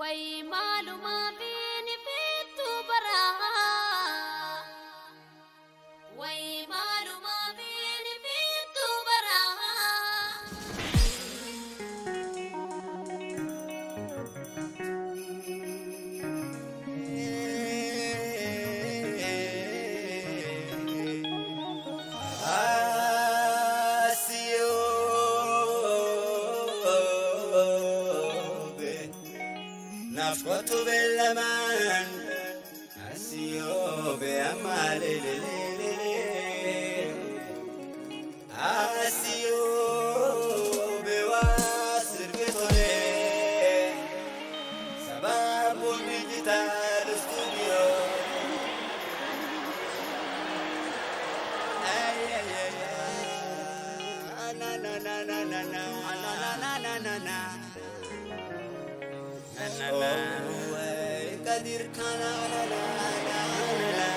way maluma bini fitu bara way maluma bini fitu bara Nafkotu bellaman asiyo be amale asiyo be wasir betole sababu digital studio ay na na na na na na na na na na oh, Kadir kana la la la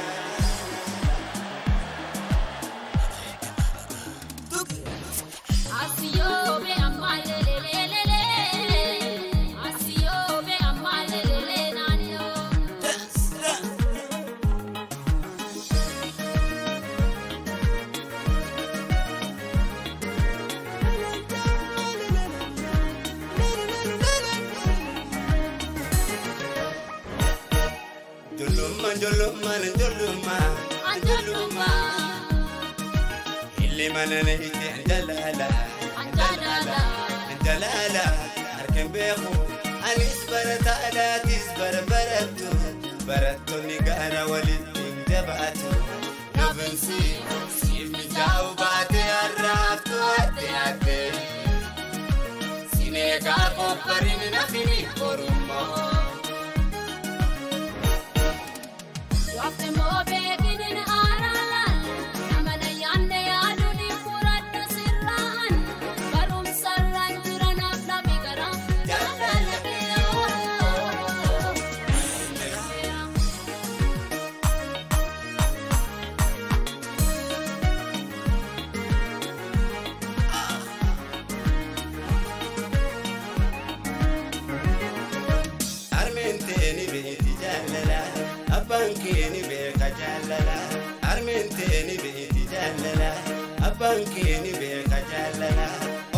asiyo be amale le asiyo be amale le nano Andu'alam illi manane ite Andu'alam arken beeku anis barata alatis barattu ni gara walitin jabatu nobensi simi jau baate arraftu ate sinega ko parin nafini oromo After more begging in Arala, Amana Yande Aduni Kurata Siran, Gaaromsaa and run up the bigger. Armenteni beti jalala Abankeni beka jalala Armenteni beti jalala Abankeni beka jalala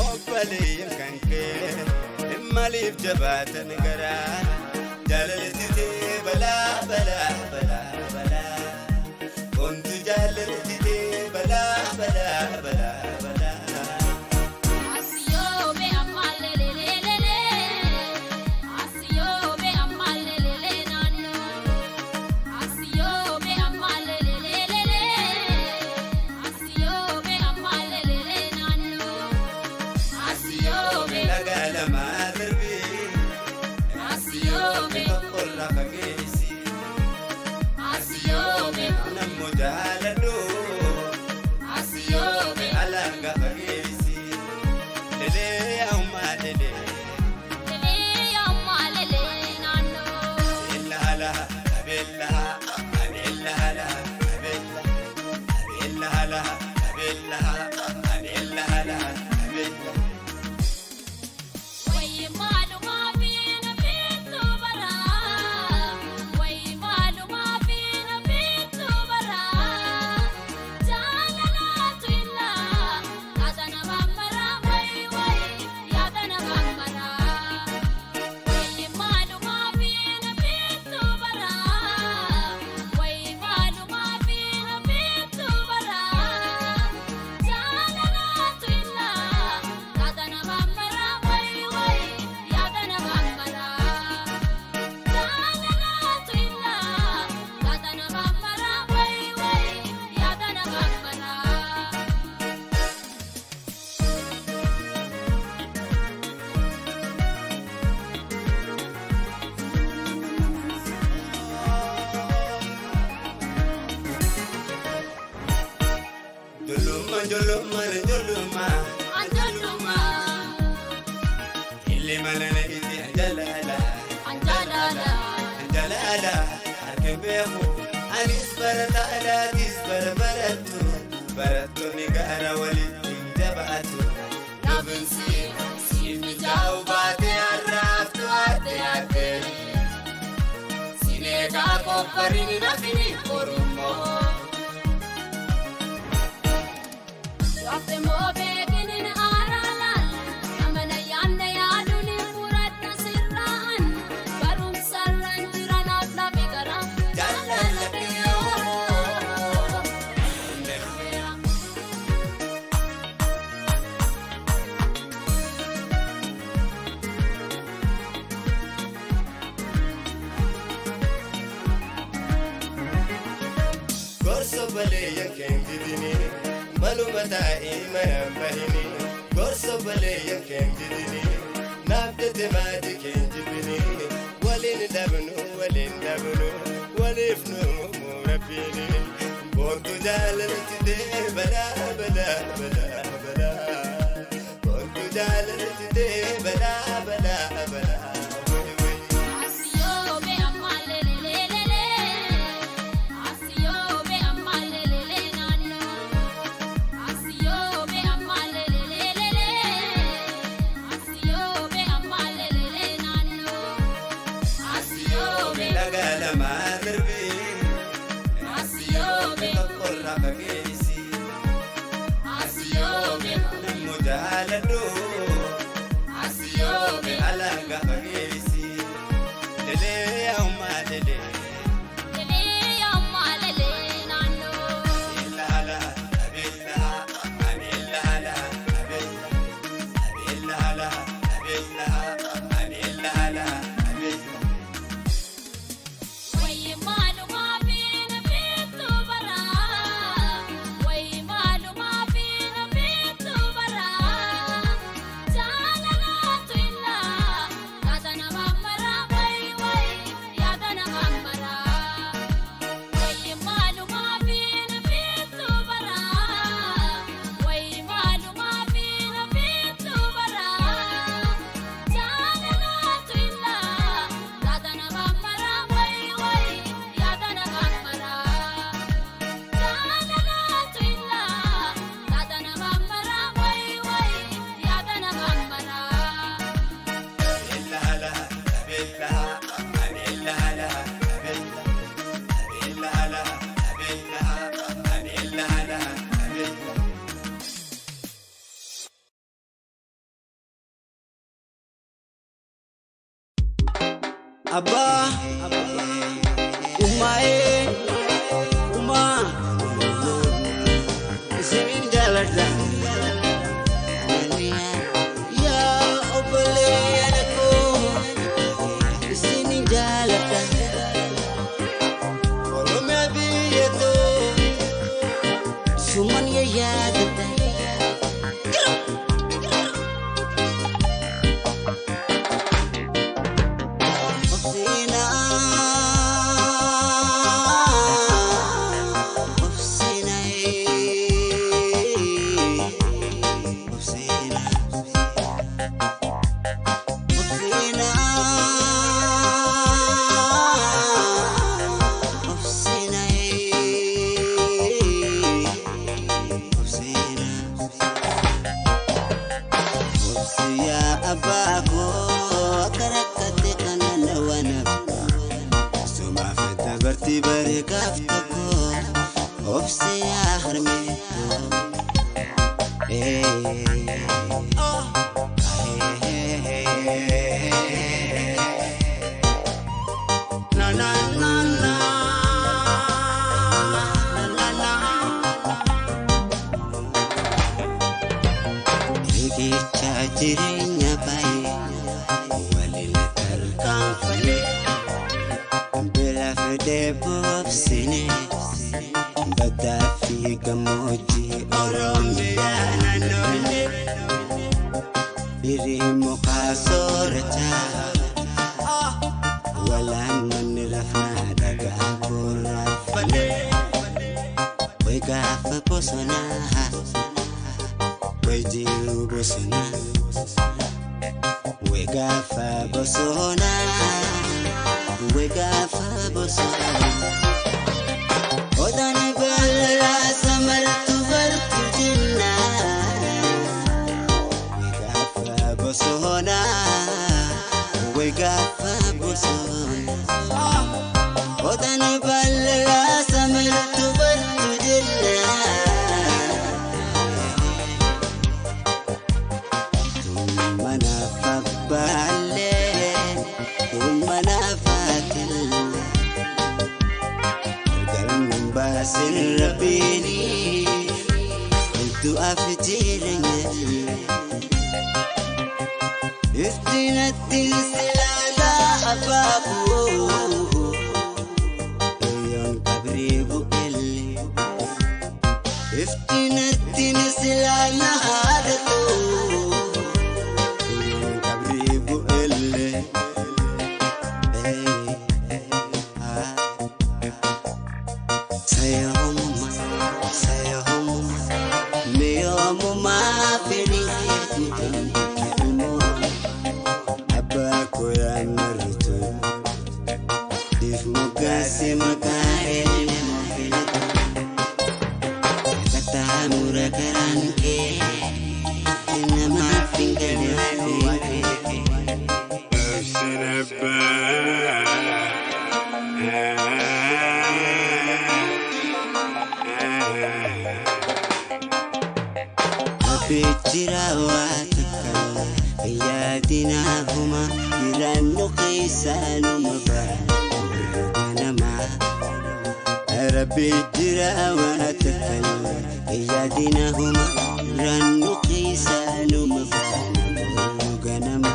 Obbaleeyyan kanke Immalif jabaatan gara Jaalaltite bala Bontu jaalaltite bala Asiyo be amale le asiyo be amale le nano asiyo be amale le asiyo be amale le nano asiyo be Lagala madarbi asiyo be Kolla kagesi asiyo be Nammo jaaladu asiyo be Alanga kagesi Lele amma lele le amale le nano Illa way maluma bini fitu bara way maluma bini fitu bara jalala tuilla adana mamara way yadana mamara way maluma bini fitu bara way maluma bini fitu bara jalala tuilla adana mamara way yadana mamara jalala tuilla adana mamara way yadana mamara Andu'alam illi manane ite Andu'alam arken beeku anis barata alatis barattu ni gara walitin jabatu nobensi simi jau baate arraftu ate barini nafini Oromo. Waqti moobeekinin aaraalaan amana yaanne yaaduni furadha sirraan barumsarraan jiranaaf lafi gara Gorso baleya kengidini malumata imana bahini Gorso baleya kengidini nabdete madi kengidini walin dabnu walifnu murabbini bontu jalalati de bala bala bala bala bontu jalalati de bala bala bala Abba, Umae, Uma, Semin Galada, Ya Obale Anako, Semin Galada, oromia biyeto, Suman yaya gata. Bosona, we got Bosona. kun mana faatil galmin baasin rabbiini du'a fitiiranya iftinattin silala ababu yon kabribu illi iftinattin silala hadatu yon kabribu illi sayahum miyom ma fili ربي جرا واتكل يادينهما رنو قيسان مفان غنم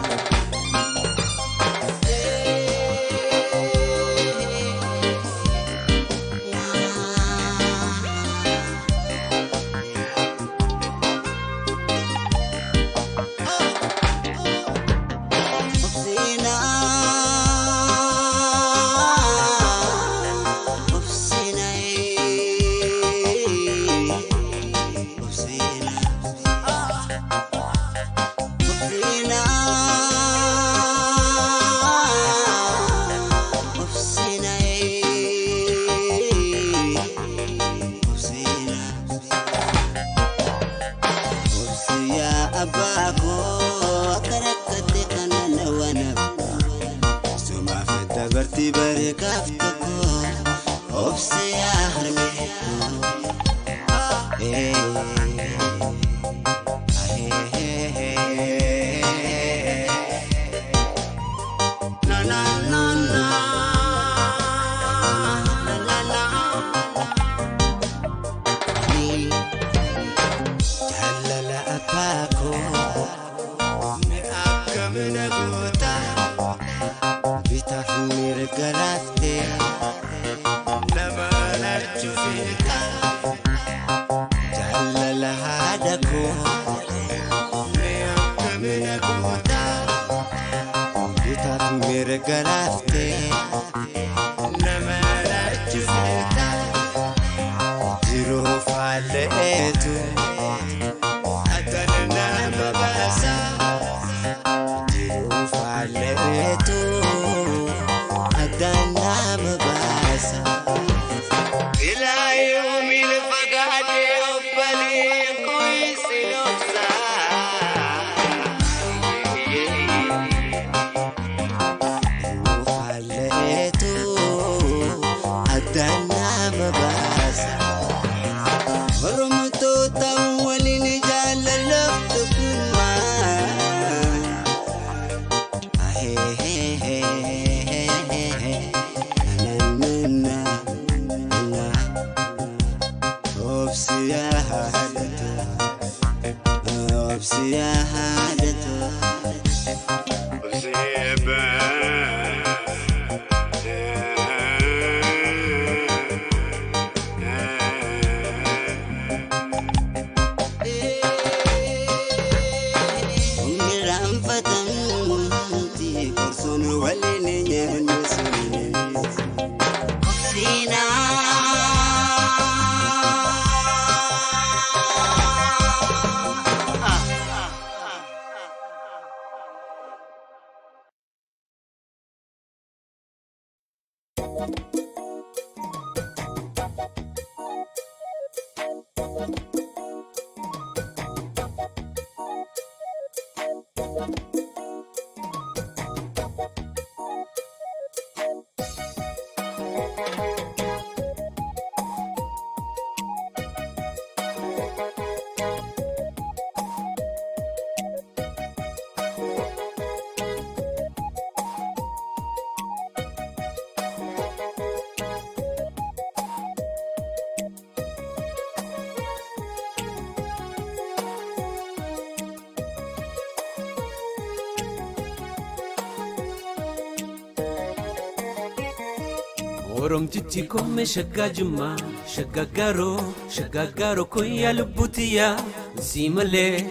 Oromtichi komme shagajuma shagagaro koya lubutia simale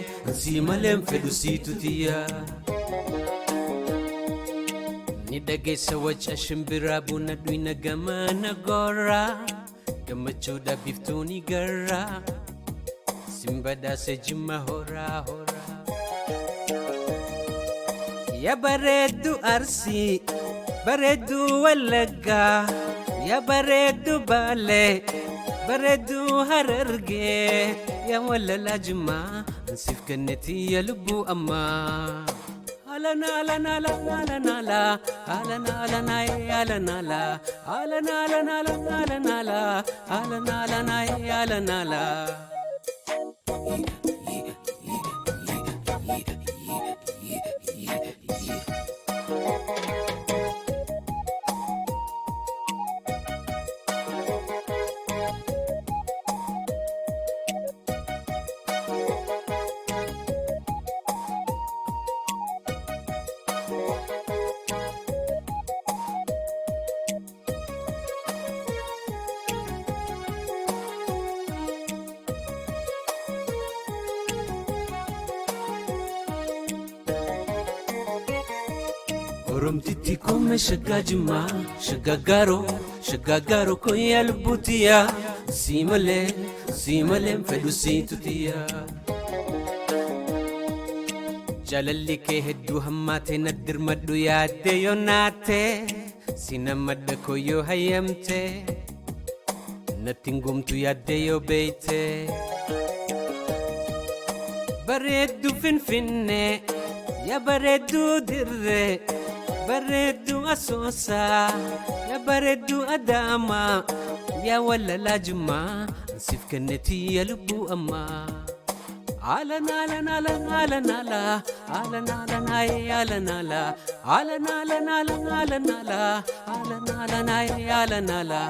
mfedusitutia Nidagesa wacha shimbira buna duina gamana gora Gamachuda biftuni garra Simbada sejima hora Ya baredu arsi baredu walaga Ya baredu bale baredu hararge Ya walala juma Ansif kaneti ya lubu amma Alana alana alana alana alana alana alana alana alana alana alana alana alana alana Oromtichi komme shagagaro koya lubutia simale mfedusitutia Jalalli ke heddu hammate naddir maddu yaadde yonate sinamadda koyo hayamte natingumtu yaadde yo beite bareeddu finfinne ya bareeddu dirre bareeddu asoosa ya bareeddu adama ya walala juma ansif kannati ya lubbu amma alana alana alana alana alana alana alana alana alana alana alana alana alana alana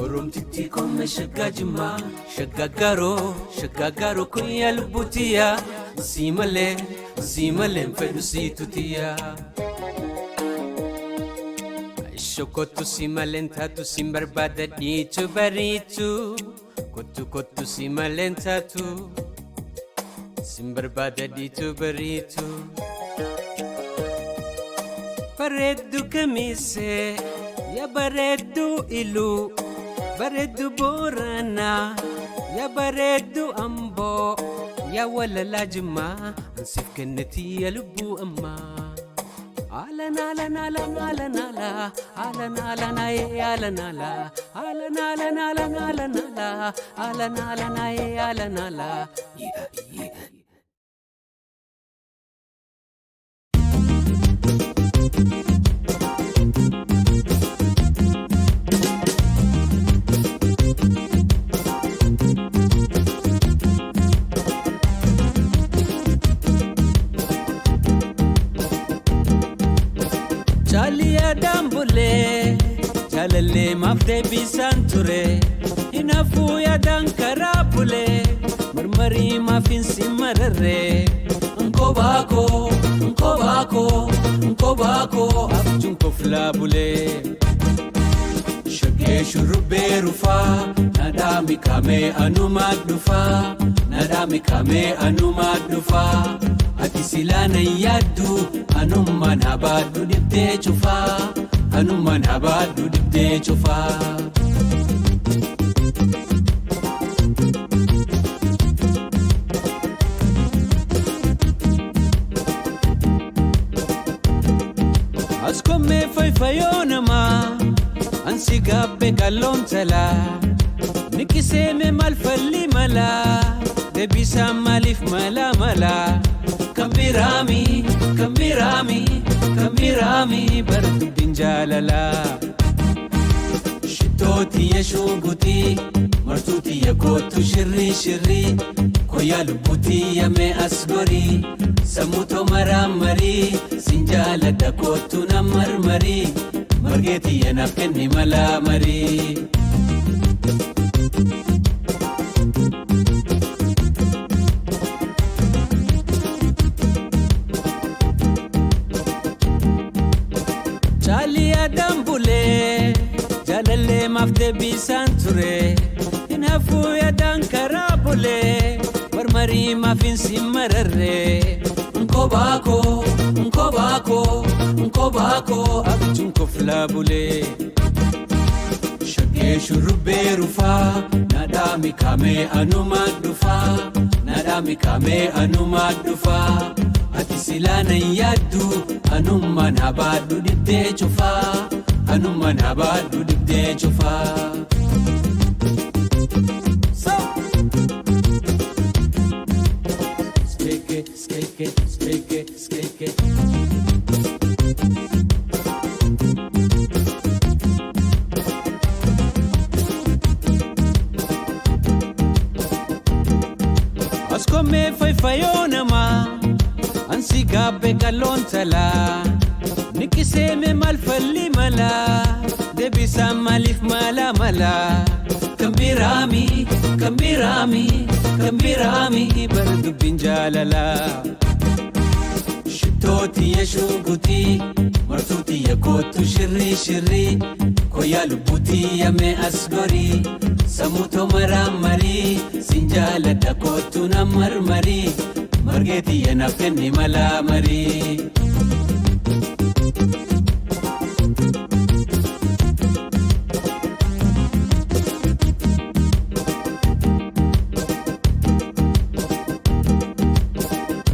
Oromtichi komme shagagaro koya lubutia simale mfedusitutia Shokotu simalentatu simbarbada ditu baritu Kotu simalentatu simbarbada ditu baritu Baredu kamise ya baredu ilu baredu borana ya baredu ambo ya walala juma ansif kannati ya lubu amma alana alana alana alana alana alana alana alana alana alana alana alana alana alana Chalia dambule chalalle mafde bisanture inafu ya dankarapule marmari mafin simarare nkobako afjun koflabule shage shurube rufa nadami kame anumadufa ati silana yaddu anumman habaddu dibde chufa Askomme fayonama ansi gabbe kallomtala nikiseme malfalli mala debisa malif mala Kambirami, kambirami, kambirami bardu dinjalala. Shitoti yashuguti, martuti yakotu shirri shirri. Koya lubuti yame asgori, samuto maramari. Sinjala dakotu na marmari, margeti yanafkenni malamari. Dambule jalalle mafte bisan ture inafu ya dankarabule marmari mafin simarare nkobako nkobako nkobako abjun koflabule shage shurbe rufa nadami kame anuma dufa nadami kame anuma dufa Atisilana yadu anumman habadu dibde chufa anumman habadu dibde chufa so skeke skeke skeke skeke Askome fayfayona ma Ansi gabe galon tala Nikiseme malfalli mala Debisa malif mala mala Kambirami, kambirami, kambirami Bardu binjalala Shitoti yashuguti Martuti yakotu shirri shirri Koya lubuti yame asgori Samuto maramari Sinjala dakotu na marmari Margeti yanafkenni malamari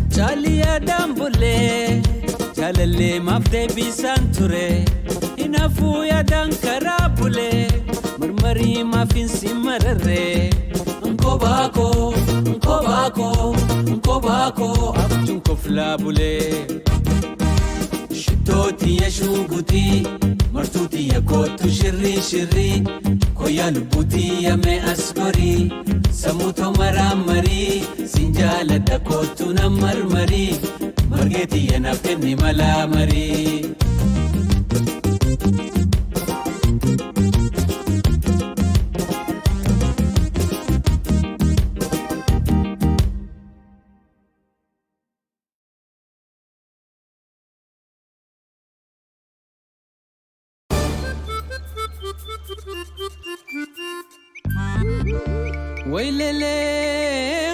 Chaliya dambule Jalalle mafde bisan ture Inafu ya dankarabule Marmari mafin simarare Nkobako, nkobako, nkobako abjun koflabule Shitoti yashuguti martuti yakotu shirri shirri Koya lubuti yame asgori samuto maramari Sinjala dakotu na marmari Margeti yanafkenni malamari Waylele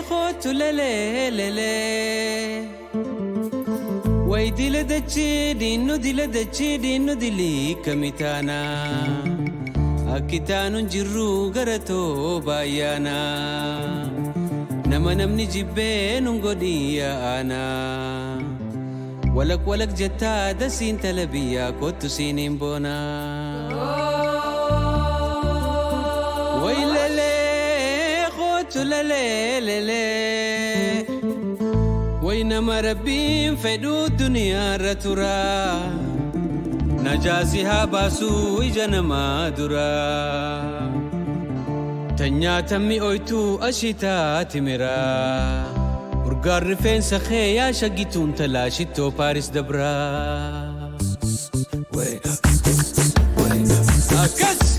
khotulele lele Way dile dachi dinu dili kamitana Akitanu jirru garato bayana Nama namni jibbe nungodiya ana Walak jetta dasin talabiya kotu sinin bona Waylele khotulele وينما ربي فدو الدنيا رترا نجاسها باسو جنما درا تنيا تمي اويتو اشيتا تمرا ورقار رفين سخي يا شقيتون تلاشتو باريس دبرا أكس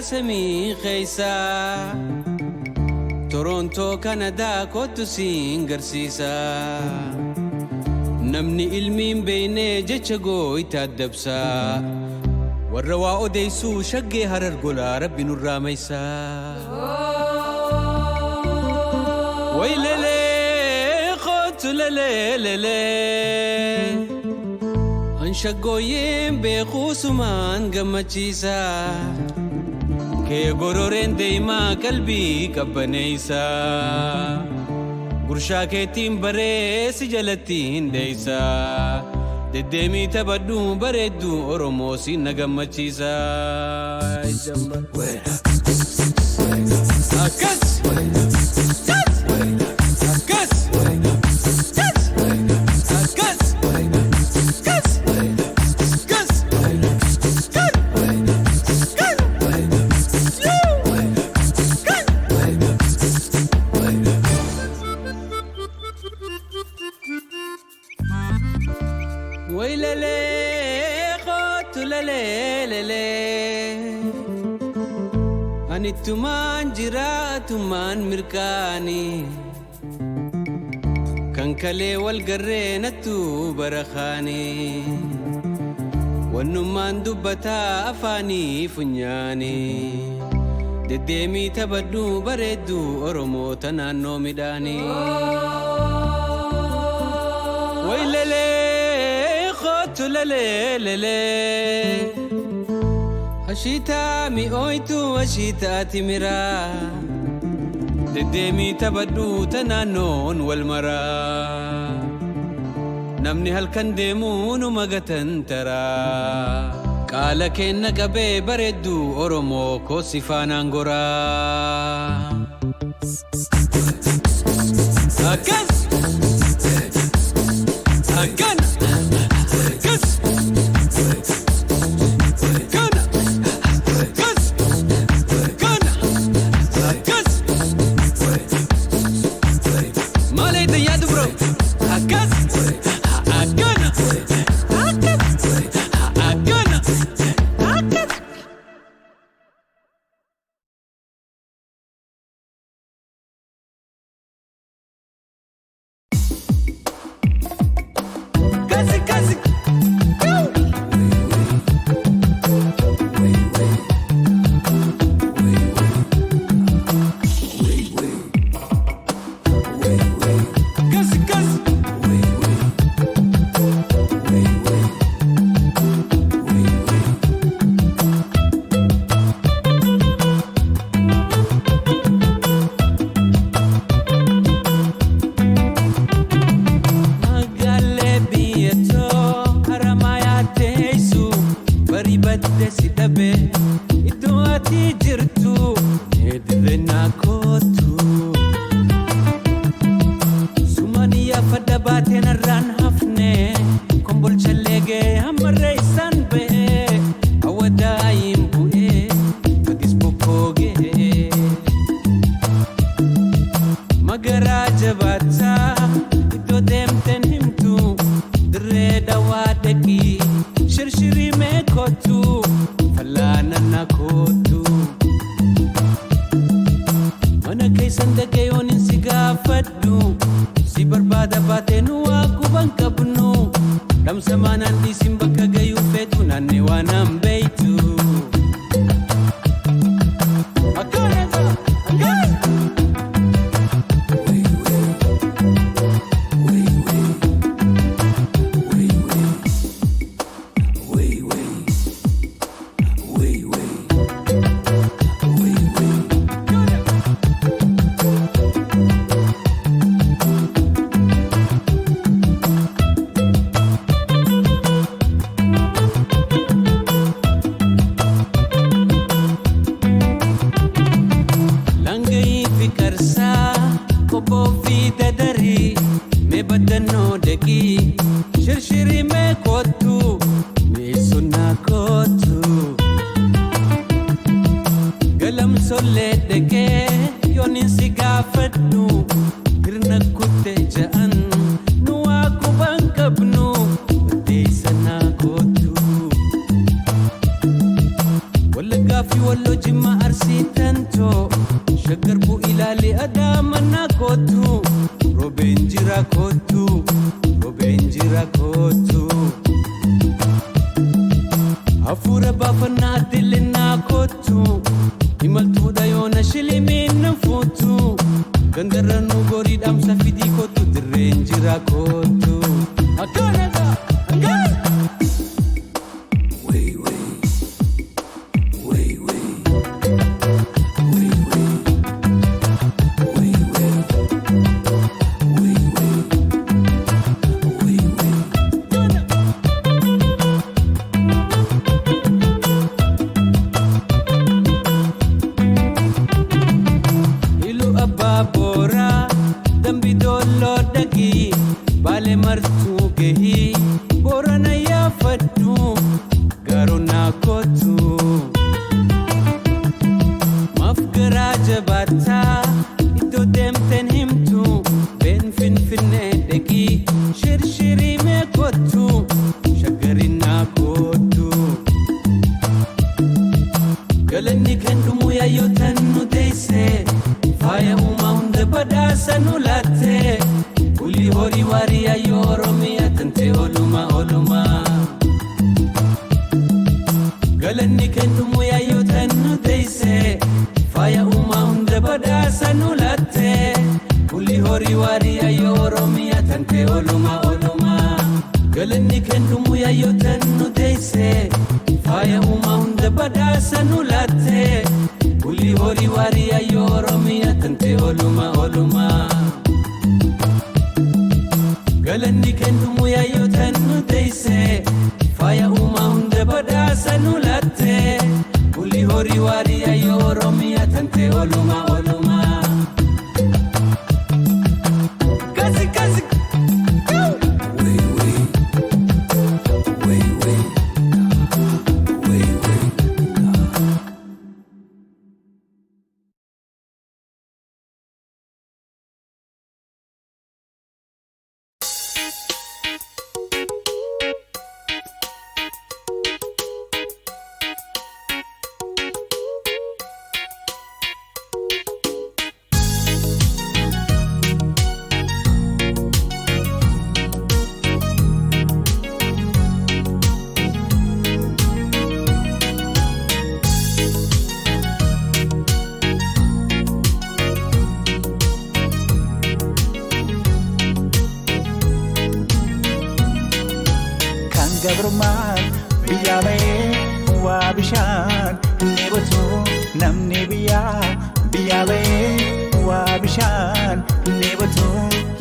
سمي خيسا تورونتو كندا كوتو سينغرسيسا نمني المين بيني جتشغو يتادبسا والرواء ديسو شقي هرر قولا ربي نور ميسا ويللي خوت tulelelele anshagoyim bequsuman gamachisa ke gororen deima qalbi qabbaneysa gursha keetiin bare si jalatiin deeysa deddeemi tabaddu bareeddu oromoo si nagammachiisa akas Anituman jiratuman mirkani kankale wal garrenatu barakhani wanuman dubbata afani funyani deddeemi tabaddu bareeddu oromoo tanaannoo midhaani waylele khotulelelele Ashita mi oitu ashita timira deddeemi tabaddu tanaannoon wal mara namni halkan deemuu nu magatan tara qaala kenna qabee bareeddu oromoo koo si faanaan goraa akas akan akas Shagarbu ilali adamana kotu Robin jira kotu sirraa kootu akkanaga akkana. Baale martuu gahii boorana yaafadhu gaaromsaa kootu maaf garaa jabaataa iddoo deemteen himtu been finfinnee dhaqii shirshirii mee kootu shaggarinaa kootu galanni kan dhumu yaayyotan nu teessee faaya uumaa hunda badhaasa nu laattee. Uli hori wari ayo oromia tante oluma oluma galanni kendumu yayo tanu teise faya uma hunda badhaasa nu laatte. Uli hori wari ayo oromia tante oluma oluma galanni kendumu yayo tanu teise faya uma hunda badhaasa nu laatte. Uli hori wari ayo oromia tante oluma oluma galanni kendumu yaayyotan nu teesse faaya uumaa hunda badhaasa nu laatte. Uli horii waarii yaayyo oromiyaa tante oluma oluma. Kasi kasi. Gaaromsaa biyya ba'ee waa bishaan ni batu namni biyya ba'ee waa bishaan ni batu.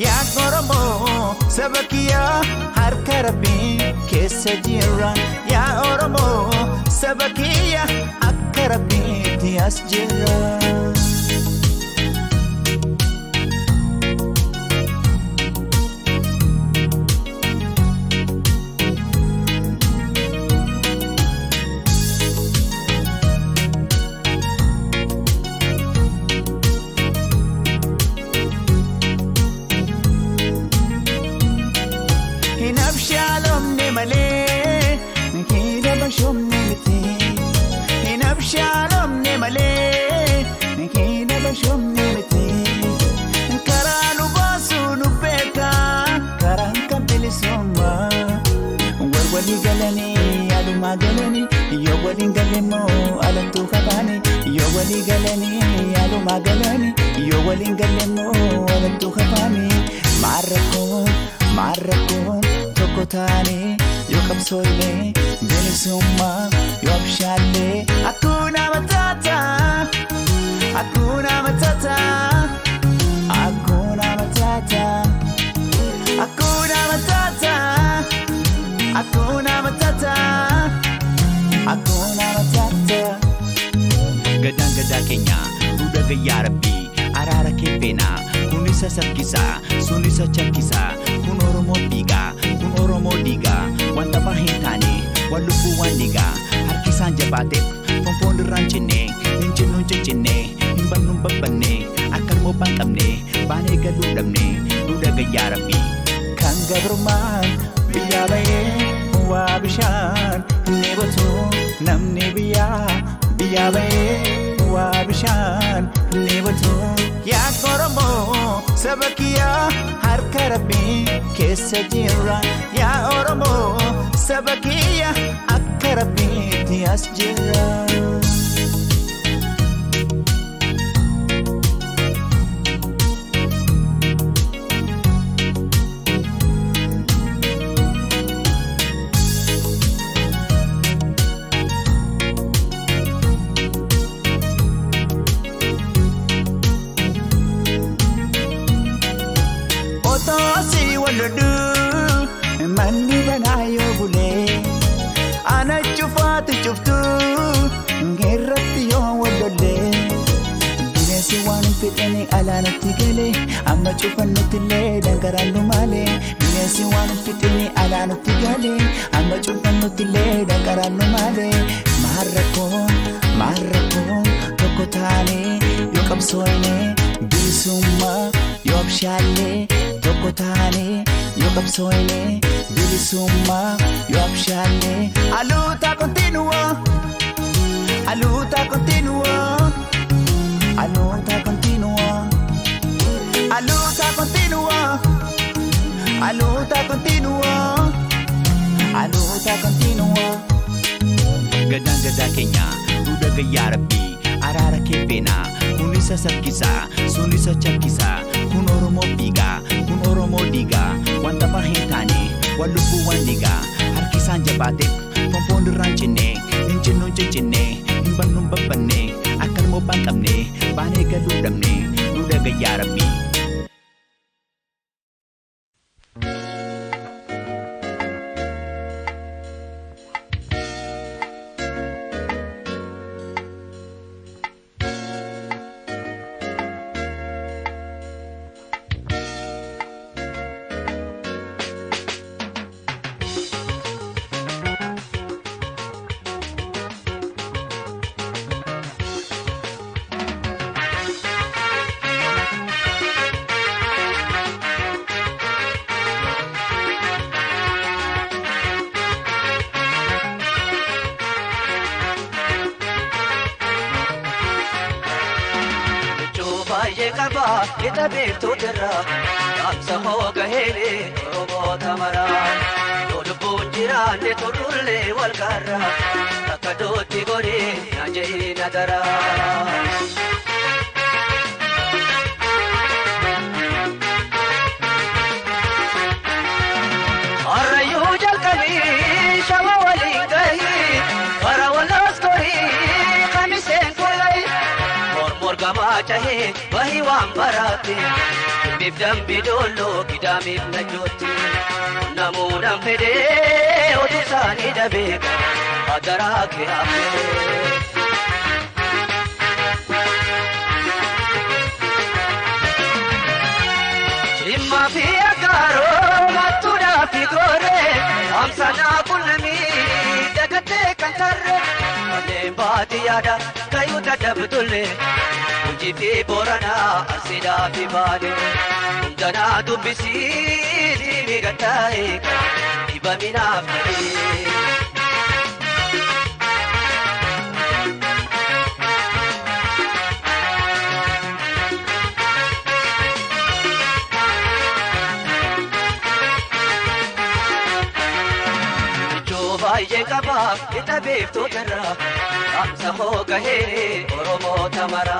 Yaa Oromoo saba kiyyaa harka Rabbii keessa jira. Yaa Oromoo saba kiyyaa akka Rabbiitti as jira. Wali galani aluma galani yo wali galemo alantu khabani yo wali galani aluma galani yo wali galemo alantu khabani marrakon tokotani yo kapsole belisumma yo abshale akuna matata akuna matata akuna matata akuna matata Hakuna matata, hakuna matata. Gadang-gada Kenya, duda gaya Rabbi, arara kepena. Kun isa sakkisa, sun isa chakkisa. Kun Oromo diga, wanta bahintani, walubbuwan diga. Harkisaan jabaate, fonfoondirraan cinne, hincinnuun cincinne, hinbannuun babbanne, akkan moo banqabne, baanee galuu dhabne, duda gaya Rabbi. Kan Gaaromsaa biyya ba'ee waa bishaan ni batu namni biyya ba'ee waa bishaan ni batu. Yaa Oromoo saba kiyyaa harka Rabbii keessa jira. Yaa Oromoo saba kiyyaa akka Rabbiitti as jira. tosi waladu manni banayo bule ana chufatu chuftu ngerratti yo walole binesi wan fitani alana tigale amma chufannutti le dangarallu male binesi wan fitani alana tigale amma chufannutti le dangarallu male marrakon tokotane yo kamsoine bilisumma yo abshalle tokotane yo kamsoine bilisumma yo abshalle aluta continua aluta continua aluta continua aluta continua aluta continua aluta continua Gadang-gada kenya duda gaya rabbi arara kepena kunisa sakisa sunisa chakisa kun oromo biga kun oromo diga wanta pahintane walubu wandiga harkisan jabate pompon ranchine injinun jinne imbannum babbanne akan mo bangkamne bane galudamne duda gaya rabbi Kita beektu jirra dhaamsa hooga heele oromoota maraa yoo lubbuun jiraanne turrullee wal garra akka dootti godhee na jehii na daraa. Harrayyuu jalqabii shama waliin gahii bara walaas korii kamiseen kolay mormor gamaa cahee bahi waan baraate bibdam bidolo kidamif najooti namuudhaan fedhee otu isaanii dhabeeka agaraa kee hafee. Jimma fi Agarra mattuudhaa fi gooree amsanaa qunnamii dagatee kan tarree kanneen baadiyyaadha kayyuu dadhabdullee. Jifi borana asida fi bade undana dubisi dimi gatai ibamina fi Jova kaba kita befto terra amsa hoga he oromo tamara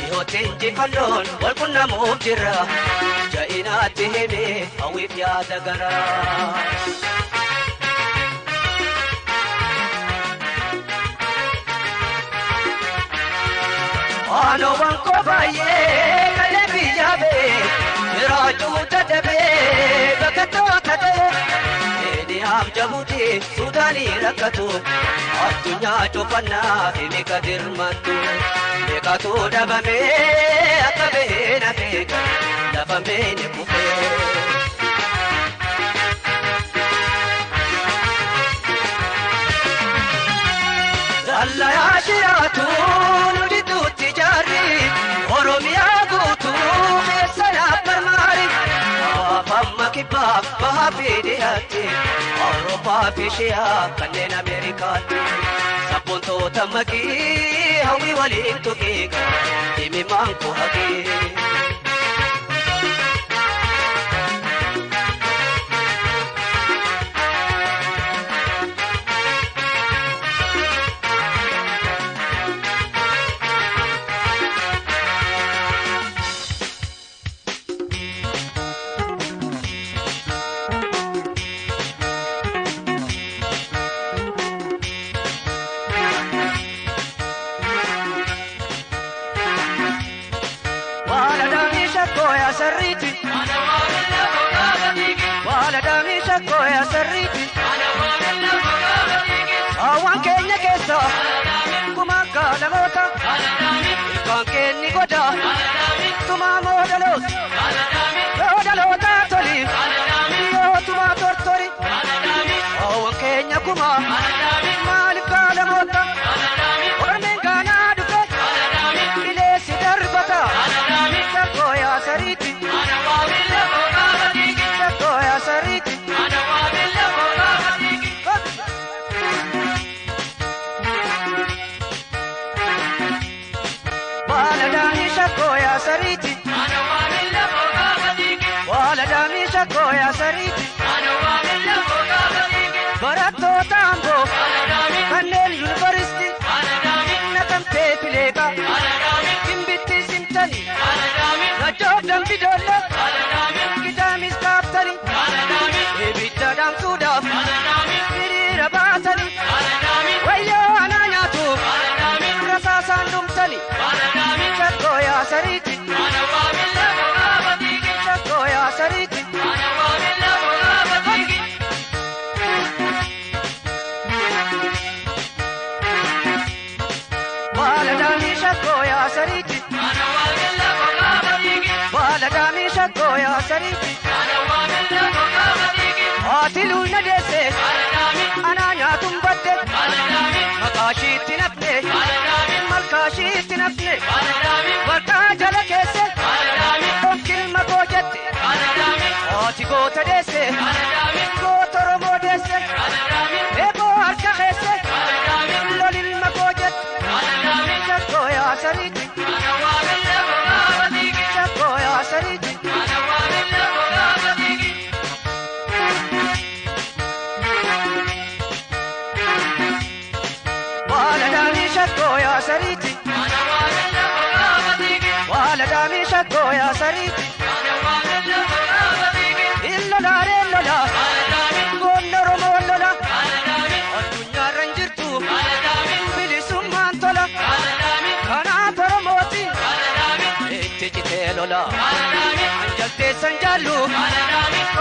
ihotinji fallon wal kunna mubjira jaina tihime awif ya dagara ano wanko baye kalebi jabe raju tadabe bakato kade am jabuti sudani rakatu adunya chopana ini Kadir Martu beka tu dabame akabe na beka dabame ne kupe Allah ya shiratu nuditu tijari oromia gutu sena parmari afamma kiba bahabi dihati Europa fishia kanen Amerikati sabonto tamaki hawi wali tukika imi manko haki jalooti yoo dhaloota toli yoo tumaa tortori oowwan keenya kuma maaliif gaalamoota ormeen gaanaa dhufe bileessi darbata sakkoo yaa sariiti sakkoo yaa sariiti Waladami sakkoo yaa sariiti Waladami sakkoo yaa sariiti barattoota amboo kanneen yuunivarsiitii naqamtee fileeqa kimbitti simtanii najjoof dambidolle kitaamis kaaftanii ibidda dhaamsuudhaaf hiriira baasanii wayyoo anaa nyaatuuf rasaasaan dhumsanii sakkoo yaa sariiti sakkoo yaa sariiti Waladami sakkoo yaa sariiti Waladami sakkoo yaa sariiti Aatiluu na deesse anaa nyaatun badde maqaashiitti nafne malkaashiitti nafne warqaa jala keesse onkilma koo jette aati goota deesse goota Oromoo deesse eeboo harka keesse lolilma koo jette sakkoo yaa sariiti sakkoo yaa sariiti Waladami sakkoo yaa sariiti Waladami sakkoo yaa sariiti Illolaalee lola goonna Oromoo lola addunyaarra hin jirtu bilisummaan tola kanaaf Oromooti itti citee lola anjalteessan jaallu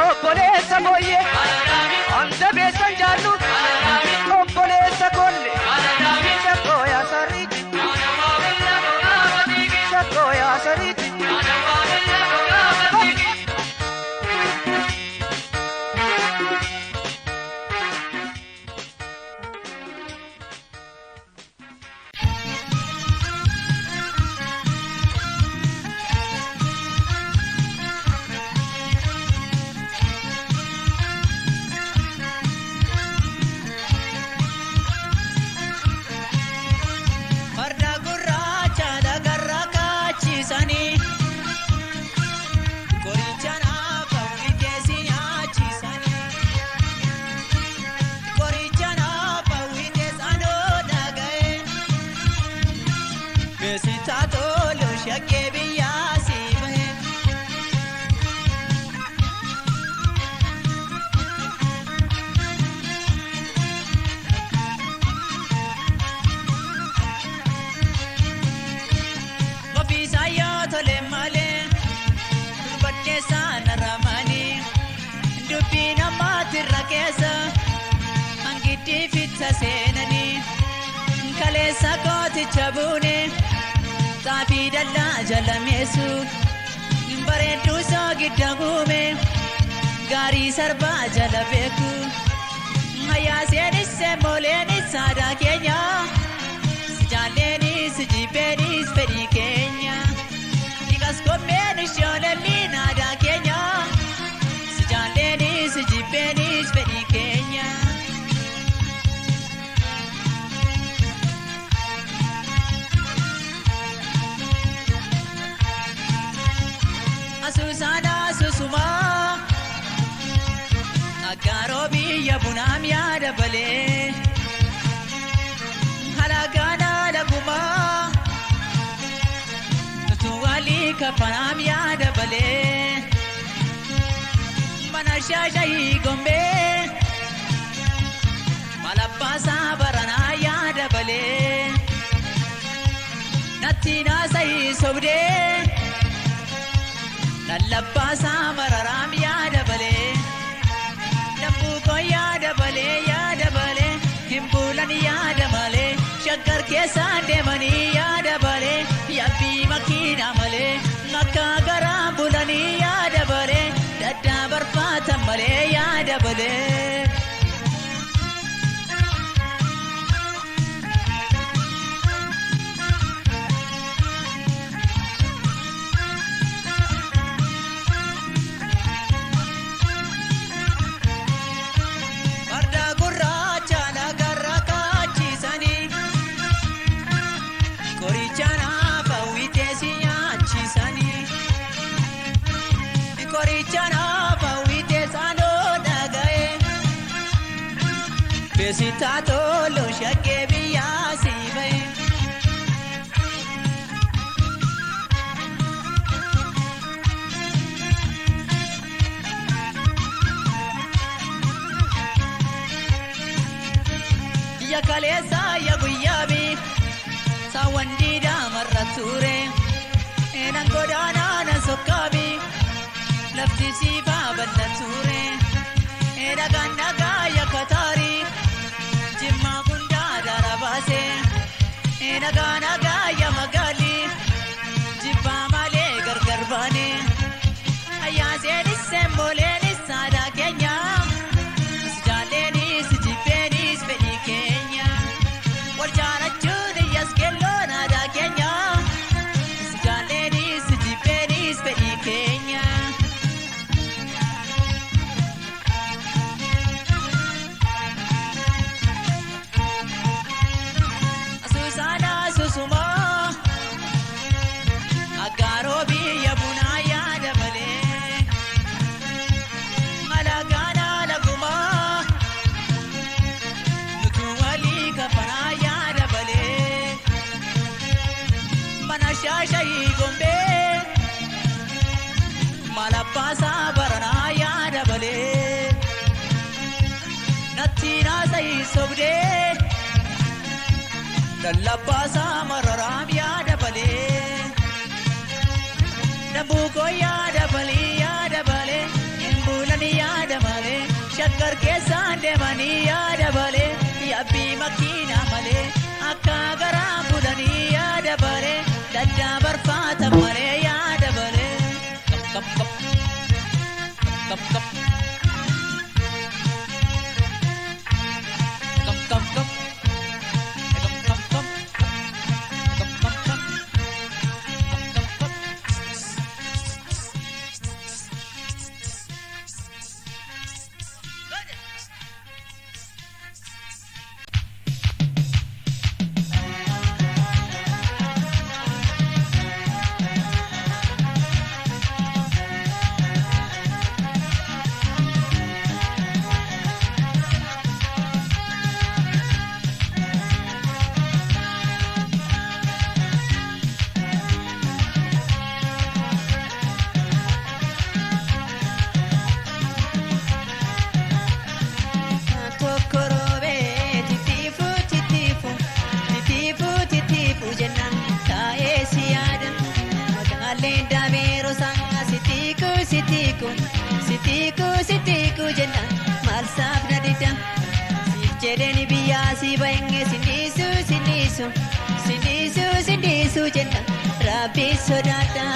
obboleessa mooyyee andabeessan jaallu obboleessa kolle sakkoo yaa sariiti sakkoo yaa sariiti Farda gurraacha dhagarra kaachisanii qoricha naaf hawwiteessi nyaachisanii qoricha naaf hawwitees anoo dhaga'e beeksisaa tolu shakkee biyyaa si bahe. Tole malee durbaddeessa naramanii dubbii namaatirra keessa hangiddi fitta seenanii kaleessa kooticha buune xaafii dallaa jalameessu bareedduu soo gidda guume gaarii sarbaa jala beeku hayyaaseenis seemoleenis aadaa keenya jaaleenis jibbeenis fedhii keenya. Kommeenis yoolelliin aadaa keenya si jaalleenis jibbeenis fedhii keenya. Asuusaan asuusumaa aggaaroo biyya bunaam yaada balee halagaan alagumaa. Walii kafanaam yaada balee mana shaashayii gombee malabbaasaa baranaa yaada balee natti naasayii sobdee lallabbaasaa mararaam yaada balee nambuukoo yaada balee himbuulan yaada malee shaggar keessaan deemanii yaada balee yabbii makiina malee nakka garaa bula. kanaaf hawwite saanoo dhagaye beesitaa tolu shakkee biyyaa sii bahe. Ya kaleessa ya guyyaa bi saawwan diidaa marra ture eenan godaanaa nan sokkaabi lafti siifaa bal'aa ture eedhagaan dhagaa ya kataari jimmaa gundaa dara baase eedhagaan dhagaa ya magaali jibbaa malee gargar baane ayyaaseenis semboolenis aadaa keenya si jaalleenis jibbeenis fedhii keenya wal jaalachuun iyyaas kelloon aadaa keenya si jaalleenis jibbeenis fedhii keenya. Asuusaana asuusumaa Agaaroo biyya bunaa yaada malee alagaan alagumaa nutu walii kafanaa yaada malee mana shaashayii gombee malabbaasaa baranaa yaada malee natti naasayii sobdee lallabbaasaa mararaam yaada malee. Nabuko yaada balee imbulani yaada malee shakkar keessaan deemanii yaada balee yabbii makiina malee akka garaa bulanii yaada balee daddaa barfaata malee yaada balee. Kap kap kap kap kap kap kap kap kap. Sitiku jenna malsaaf na dida siif jedheni biyyaa si bahenge sindiisu jenna rabbi sodaadha.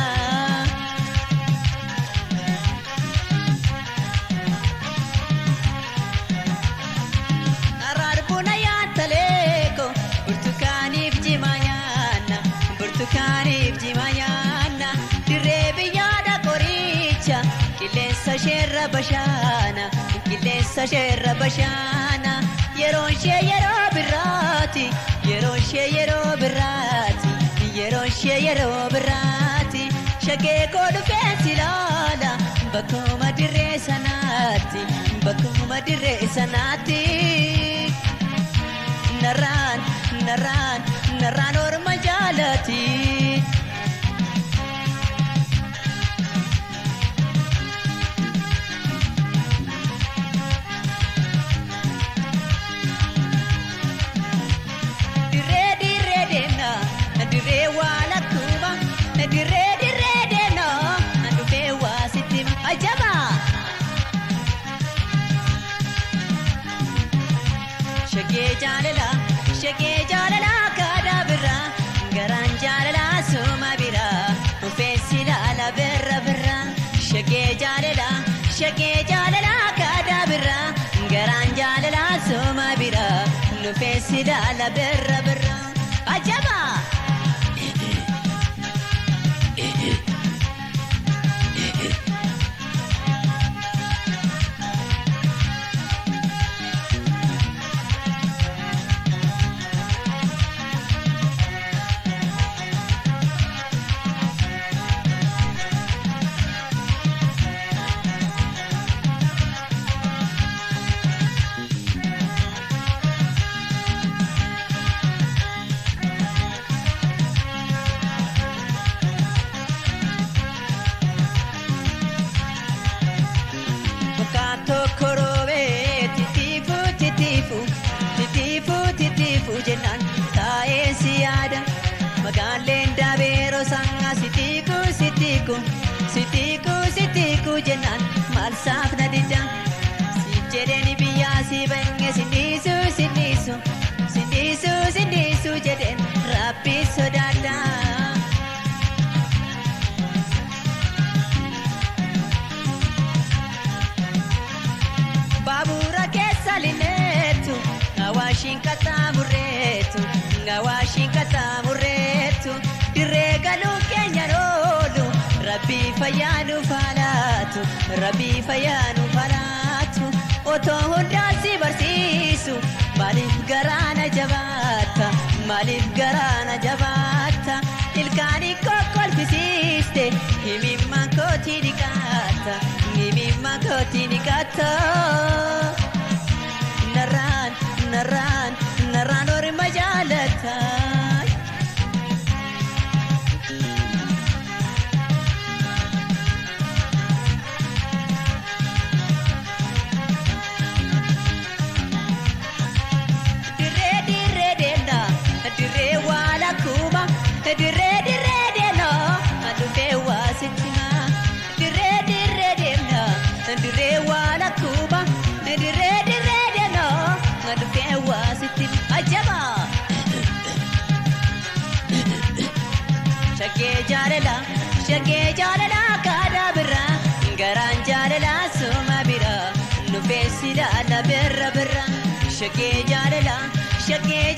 Araarbuna yaataleeko burtukaaniif jimaa nyaanna dirree biyyaadha qoricha. Qilleensa sheerra bashaana yeroon ishee yeroo birraati shagee koo dhufeensi ilaala bakkuma dirree sanaatti narraan orma jaalati. Dirree waan akkuma dirree deenoo dhufee waa sitti ajabaa. Shagee jaalala kaadaa birraa garaan jaalala suma biraa dhufeessi laala birraa. Shagee jaalala kaadaa birraa garaan jaalala suma biraa dhufeessi laala birraa. Ajabaa. magaaleen dabeeroo sanga sitiku jennaan maal saafna didda siif jedheeni biyyaa si banye sinniisu jedheen rabbi sodaadha. Baabura keessa lineetu ngawaashiin qaxxaamurreetu dirree galuu keenya oolu rabbii fayyaanu faalaatu otoo hundaan si barsiisu maaliif garaana jabaata ilkaanii kokkolfisiiste himimmaan kootii dhiqaata narraan orma jaalata. Dirree deemna dhufee waa sitti maa dirree deemna dirree waan akkuuma dirree deemna dhufee waa sitti ajaba. Shaggee jaalala kaadhaa birra garaan jaalala suma bira dhufee silaala birra shaggee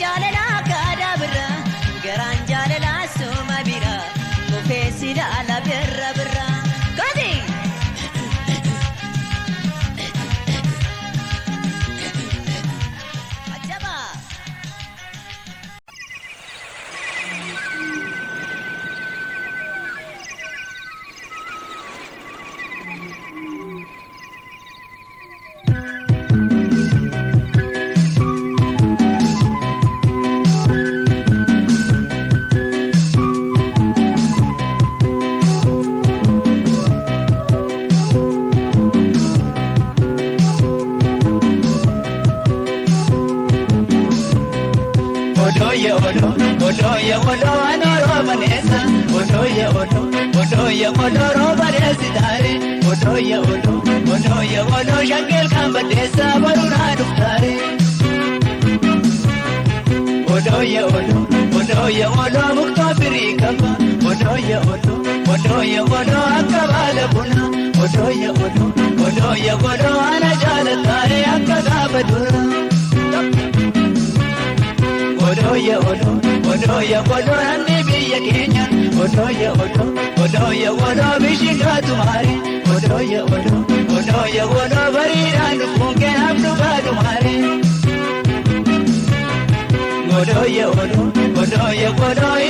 jaalala kaadhaa birra. Garaan jaalala suma bira dhufee silaala birra gooti. Ajaba. Odoye anoromanesa odoye robaresi dare odoye shangel kambadesa baruna duftare odoye mukto birikaba odoye akabala buna odoye ana jalatare akagabadura. Odoye anni biyya keenya odoye bishingaa tumaare odoye bariidhaan dhufuun keenaaf dhugaa tumaare odoye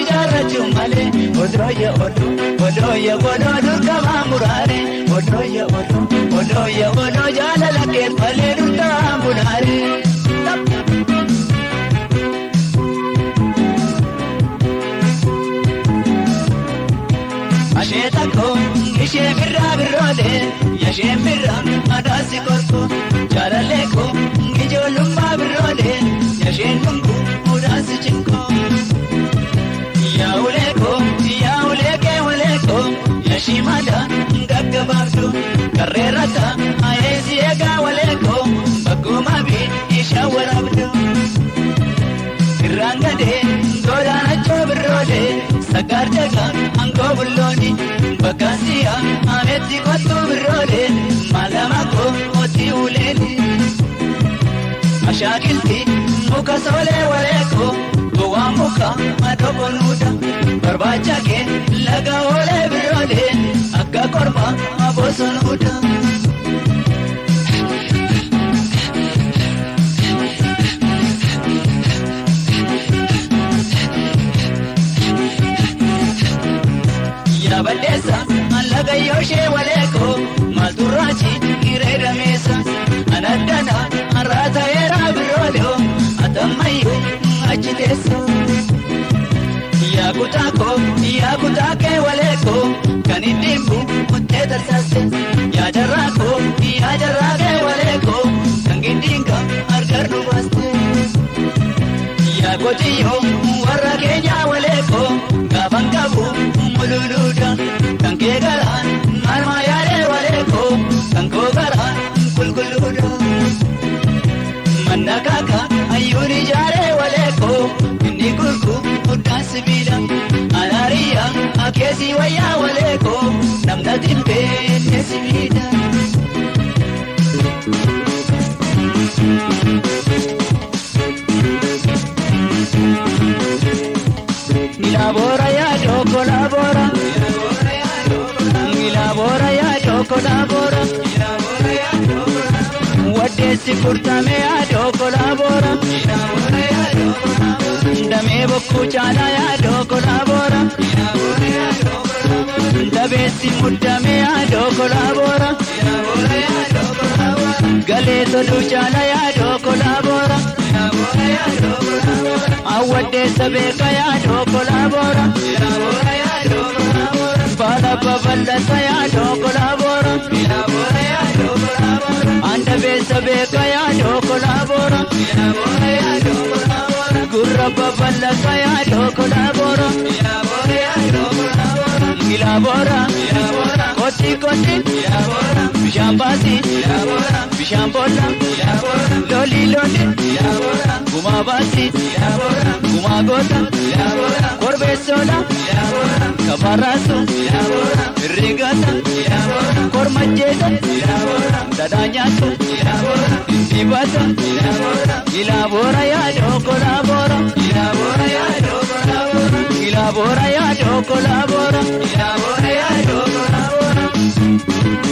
ijaarrachuun malee odoye durgamaa muraare odoye jaalala keet malee durgamaa muraare. Asheetako ishee birroole yashee birra madaasi korko jaalaleeko ijoollummaa birroole yasheen kunku mudaasi chinko yaa'uleekee waleeko yashii mada gaggabaabdu karreerrata ayeesi eegaa waleeko bakkuma bii ishaa waraabdu irraan gadee godaanachoo birroole Sagar jaga angko buloni bakasia ametti kottu birrode malamako oti uleni ashakilti muka sole waleko gowa muka madoko nuda barbacha ke laga ole birrode akka korma aboso nuda. Badesa alaga yoshe waleko malturachi gireda mesa anadana arata era biroleo atamayu achiteso yakutake waleko kanidimbu muteta sase yajarake waleko kangidinga argardu baste yakotiyo warra kenya waleko qulqulluudha. Manna kaka ayyuun ijaaree waleeko inni gurguddaan sibiila. Anaariyaa akeesii wayyaa waleeko namna timpee sibiila. Milabora ya do colabora. Milabora ya do colabora. Wadesi kurtame ya do colabora. Dame bokku chala ya do colabora. Dabesi muddame ya do colabora. Gale tolu chala ya do colabora. Awadesa beka ya do colabora. Bala baballa ya do colabora. Anda besa beka ya do colabora. Gurra baballa ya do colabora. Milabora, koti koti, bishambasi, bishambola, loli loli, gumabasi, gumagota, korbesola, kabaraso, rigata, kormajeta, dadanyato, dibata, ilabora ya do colabora, ilabora ya do colabora, ilabora ya do colabora, ilabora ya do colabora.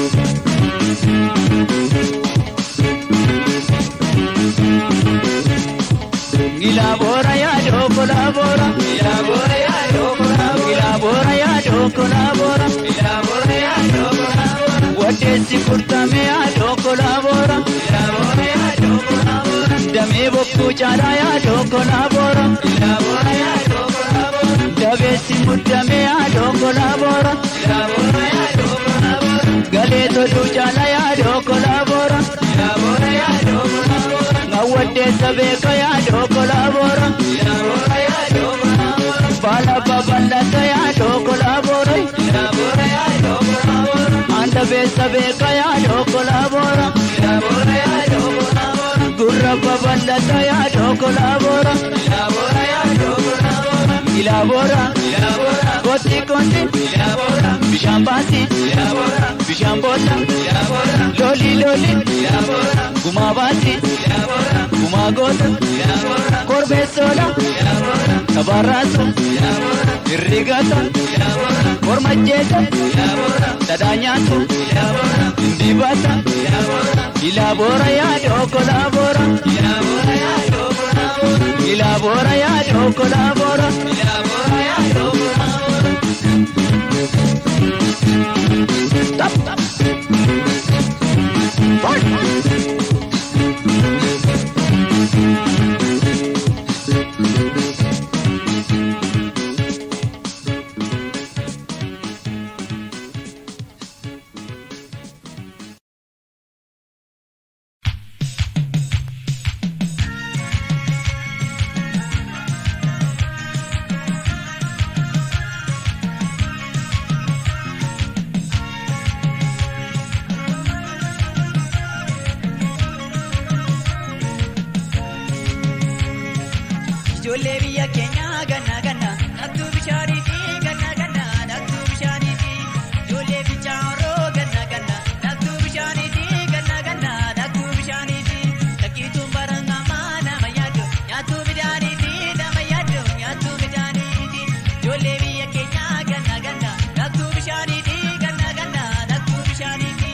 Ilabora ya do colabora, ilabora ya do colabora, ilabora ya do colabora, ilabora ya do colabora. Wadesi kurtame ya do colabora, ilabora ya do colabora. Dame bokku chala ya do colabora, ilabora ya do colabora. Dabesi muddame ya do colabora, ilabora ya do colabora. Gale tolu chala ya do colabora, ilabora ya do colabora. Nawadesa beka ya do colabora, ilabora ya do colabora. Bala baballa ya do colabora, ilabora ya do colabora. Anda besa beka ya do colabora, ilabora ya do colabora. Gurra baballa ya do colabora, ilabora ya do colabora. Ilabora, ilabora, koti koti, ilabora, bishambasi, ilabora, bishambola, ilabora, loli loli, ilabora, gumabasi, ilabora, gumagota, ilabora, korbesola, ilabora, kabaraso, ilabora, irrigata, ilabora, kormajeta, ilabora, dadanyato, ilabora, dibata, ilabora, ilabora ya do colabora, ilabora ya do colabora, ilabora ya do colabora, ilabora ya do colabora. Stop, stop. Ijoollee biyya keenyaa ganna ganna nattuu bishaaniiti ganna ganna nattuu bishaaniiti ijoollee bichaaroo ganna ganna nattuu bishaaniiti ganna ganna nattuu bishaaniiti takkiituun barangamaa nama yaadu nyaattuu midhaaniiti nama yaadu nyaattuu midhaaniiti ijoollee biyya keenyaa ganna ganna nattuu bishaaniiti ganna ganna nattuu bishaaniiti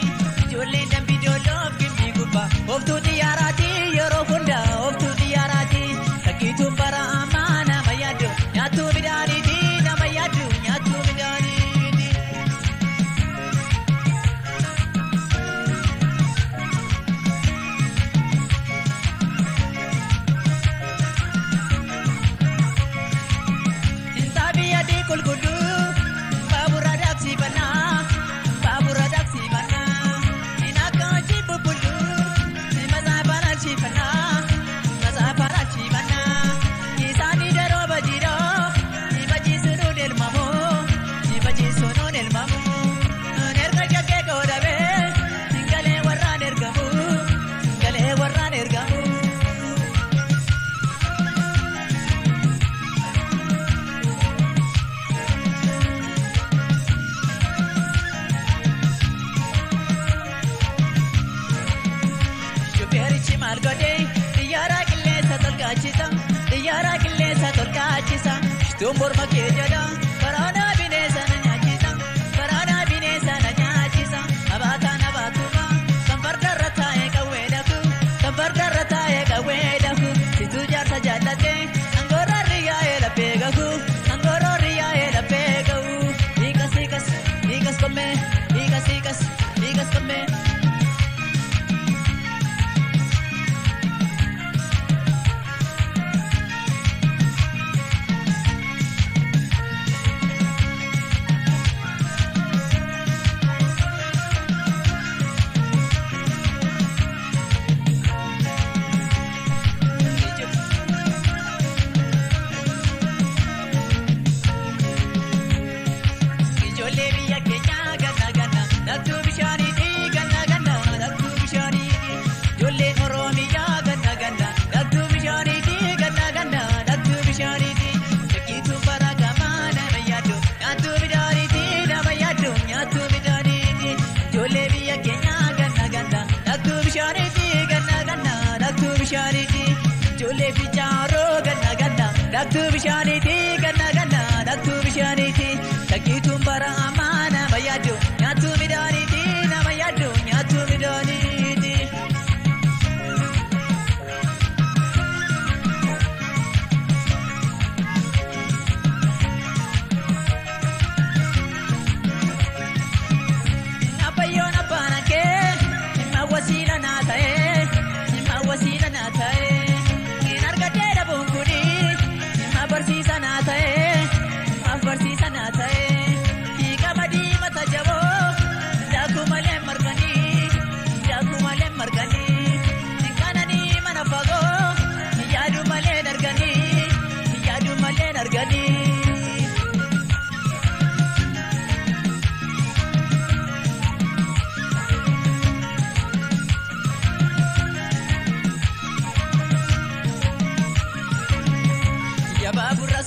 ijoolleen dambii dooloof gimbii gubbaa ooftuu xiyyaaraati yeroo hunda ooftuu xiyyaaraati takkiituun bara amaa nama yaadu nyaattuu midhaaniiti nama maal godhe xiyyaara qilleensa tolkaachisa xiyyaara qilleensa tolkaachisa shituun morma kee jedha karaanaa bineensa na nyaachisa karaanaa bineensa na nyaachisa abaataan abaatuma kan fardarra taa'ee qawwee dhaku kan fardarra taa'ee qawwee dhaku situu jaarsa jaallate angorra riyyaa'ee laphee gahu angorra riyyaa'ee laphee gahu hiikas komme hiikas komme. Daktu bishaaniti ganna daktu bishaaniti takituun bara amaana mayyadu nyaatu midhaaniti nama yaadu nyaatu midhaaniti. Abbayyoon abbaana kee dhimma wasiila naa ta'e hin argadee dhabuun kuni. Barsiisa naa ta'e hiika madii mata jaboo daaku malee marganii kananii mana fagoo yaadu malee darganii.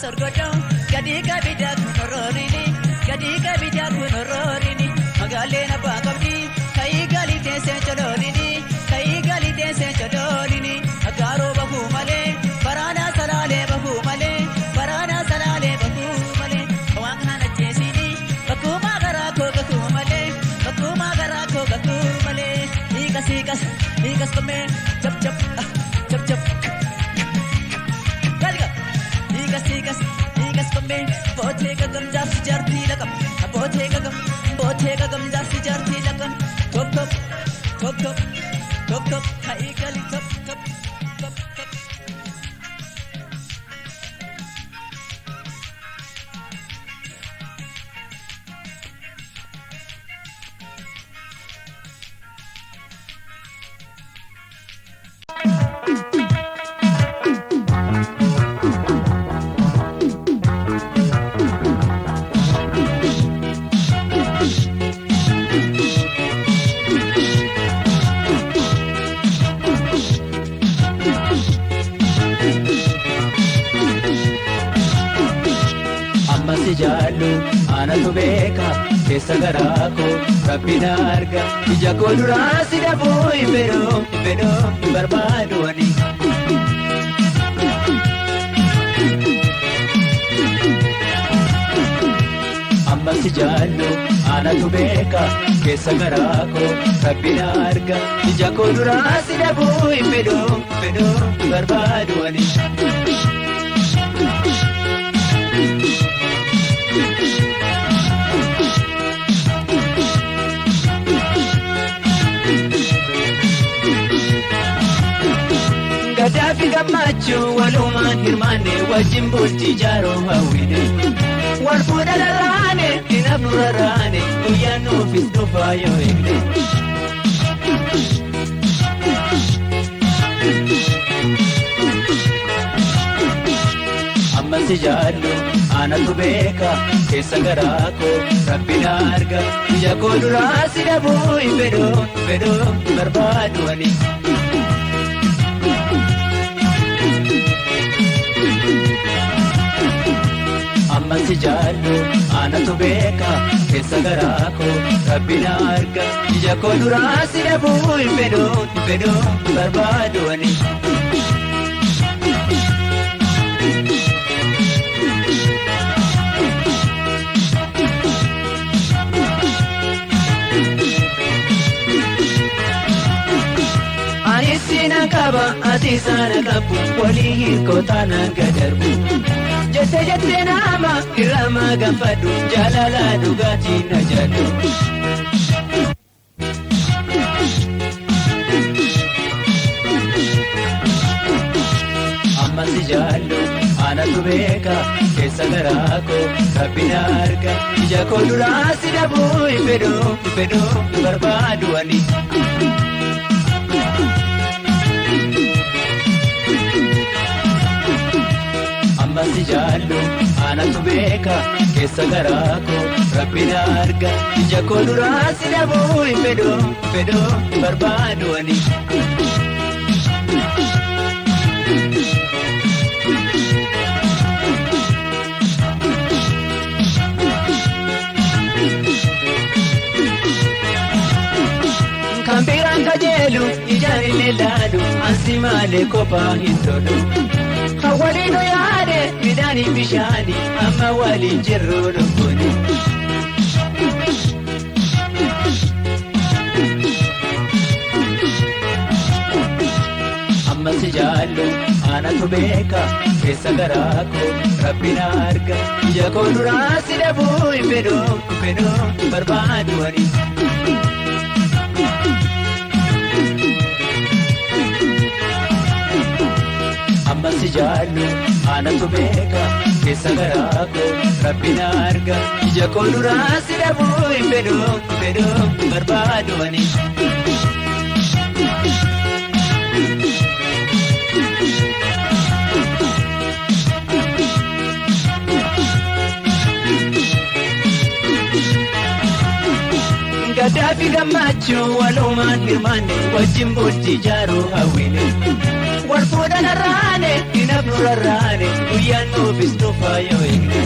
Sorgodo gadi kabida kun ororini magaleena baaqabdi kai galite se chodolini agaro bahu male barana salale bahu male waqna nachesini bakuma gara ko gaku male hikas kome chap hikas kome bootee gagam jaarsi jaartii laqam bootee gagam jaarsi jaartii laqam top ka'ii gali top. Jaallu aanatu beeka keessa garaa koo rabbina arga ija koo duraa si dhabuu hin fedhoo barbaadu ani. Amma si jaallu aanatu beeka keessa garaa koo rabbina arga ija koo duraa si dhabuu hin fedhoo barbaadu ani. Gadaafi gammachuu walumaan hirmaanne wajjin bultii jaaroo hawwine wal fuudha lalaane dinaaf nu raraane guyyaan nuufis dhufaa yoo eegne. Amma si jaallu aanatu beeka keessa garaa koo rabbina arga ija koo duraa si dhabuu hin fedhoo barbaadu ani. Amma si jaallu aanatu beeka keessa garaa koo rabbina arga ija koo duraa si dhabuu hin fedhu barbaaduani. Sina kaba ati sana kapu wali kota nagadarbu jette nama irama gafadu jalala dugati najadu amma sijallu ana tubeka kesa garako rabbina arga jako durasi dabu fedo barbadu ani. Ambasi jallu ana tubeka kesa garako rabbina arga jako durasi dabu fedo barbadu ani. Kampiran kajelu ijari lelalu ansimale kopa hindodu. Walino yaade midani bishani amma wali jirru lukuni. Amma sijallu ana tubeka kesa garako rabbina arga jako durasi dabu fedo barbaaduani. Amma sijallu ana tubeka kesa garako rabbina arga jako durasi dabu fedo barbaaduani. Gaddafi gammachu walumaan hirmaanne wajjin bultii jaaruu hawwine. Wal fuudhan arraane dinabnu rarraane guyyaan nuufis dhufaa yoo eegne.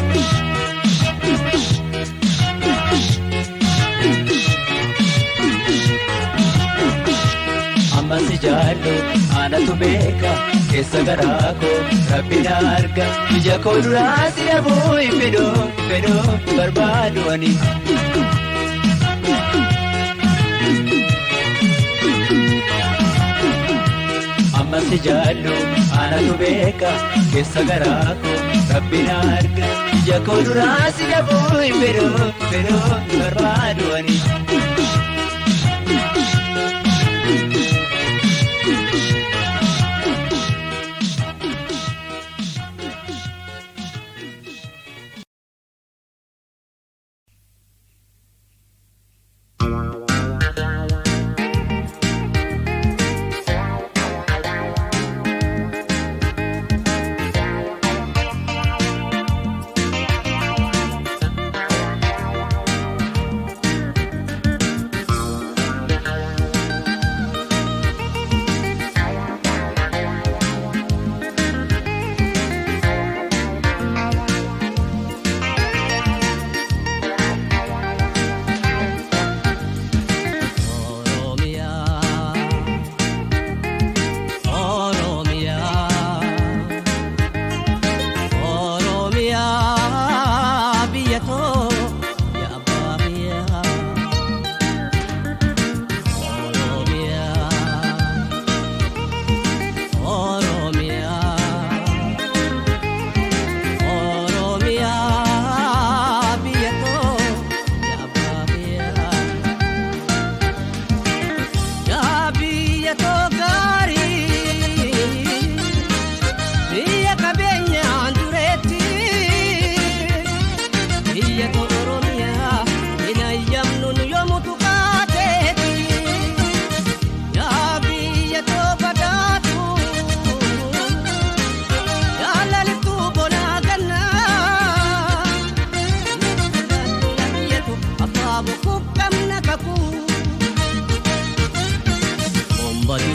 Amma sijallu ana tubeka kesa garako rabbina arga jako durasi dabu fedo barbaaduani. Amma sijallu ana tubeka kesa garako rabbina arga jako durasi dabu fedo barbaaduani.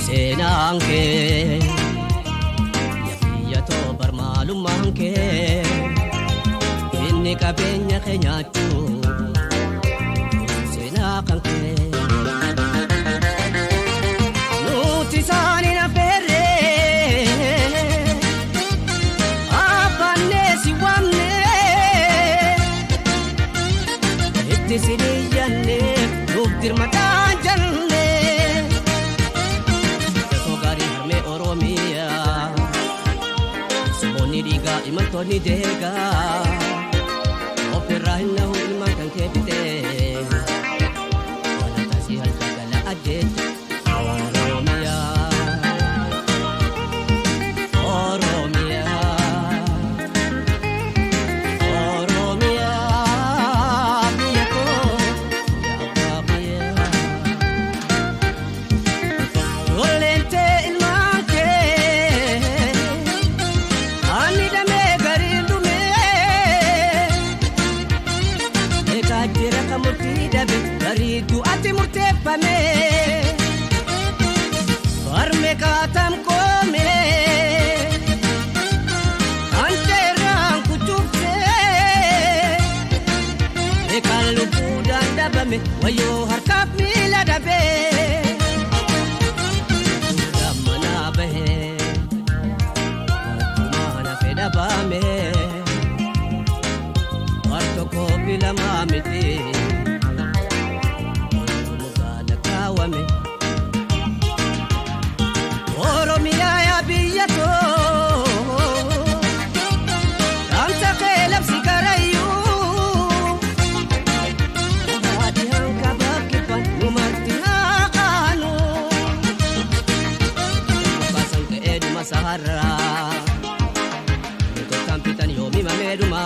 seenaan kee ya biyya too barmaalummaan kee inni qabeenya kee nyaachuu seenaa kan kee nuti toni dega opera hinna ilma kan kepite wala tasi hal kala ajet oromia oromia oromia biako ya babia olente Baritu ati murtefame Farme katam kome Ante rang kuchukse Ekalu pudan dabame Wayo harkap mila dabe Damana bahe Mana fedabame Warto ko bila mamiti oromia ya biyato anta kelab sigarayu hadi hanka bakipan numartina anu pasang ke ed masahara to kampitan yomi mameduma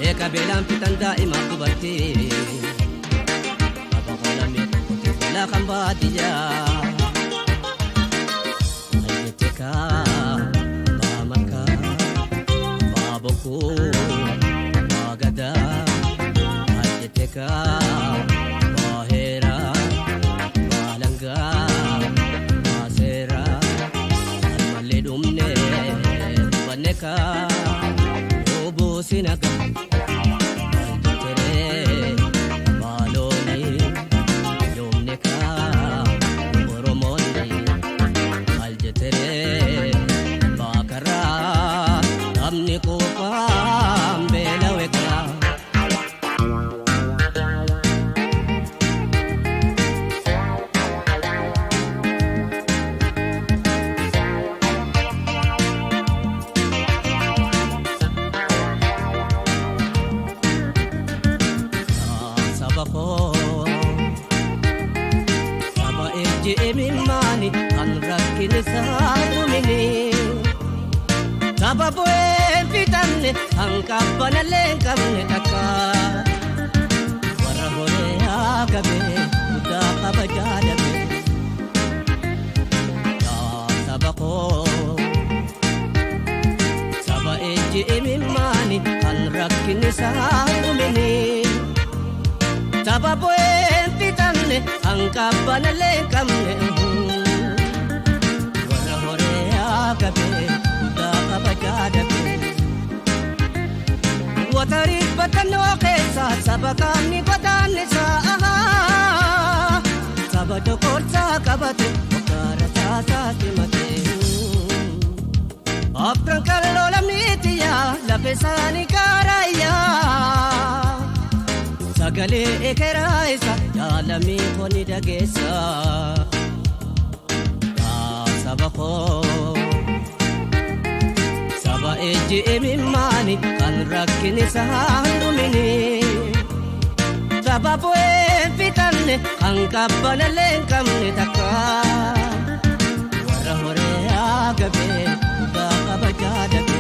eka belam pitan daima kubati la kambadia ayeteka mamaka baboku magada ayeteka bahera balanga masera maledumne baneka obosinaka Angkapana lengkamne taka warahore agabe udah kabajada be ya sabako saba eji emimani anrakin saumini sababu empitanne angkapana lengkamne warahore agabe udah kabajada be Watarit batano kesa sabakani patane sa sabato korsa kabate okara sa timate apran kallo la mitiya la pesani karaya sagale ekeraisa ya la mi koni dagesa sabako eji emimani kan rakkini sahandumini sababu empitanne angkabbana lengkamne takka warahore agabe udah kabajadabe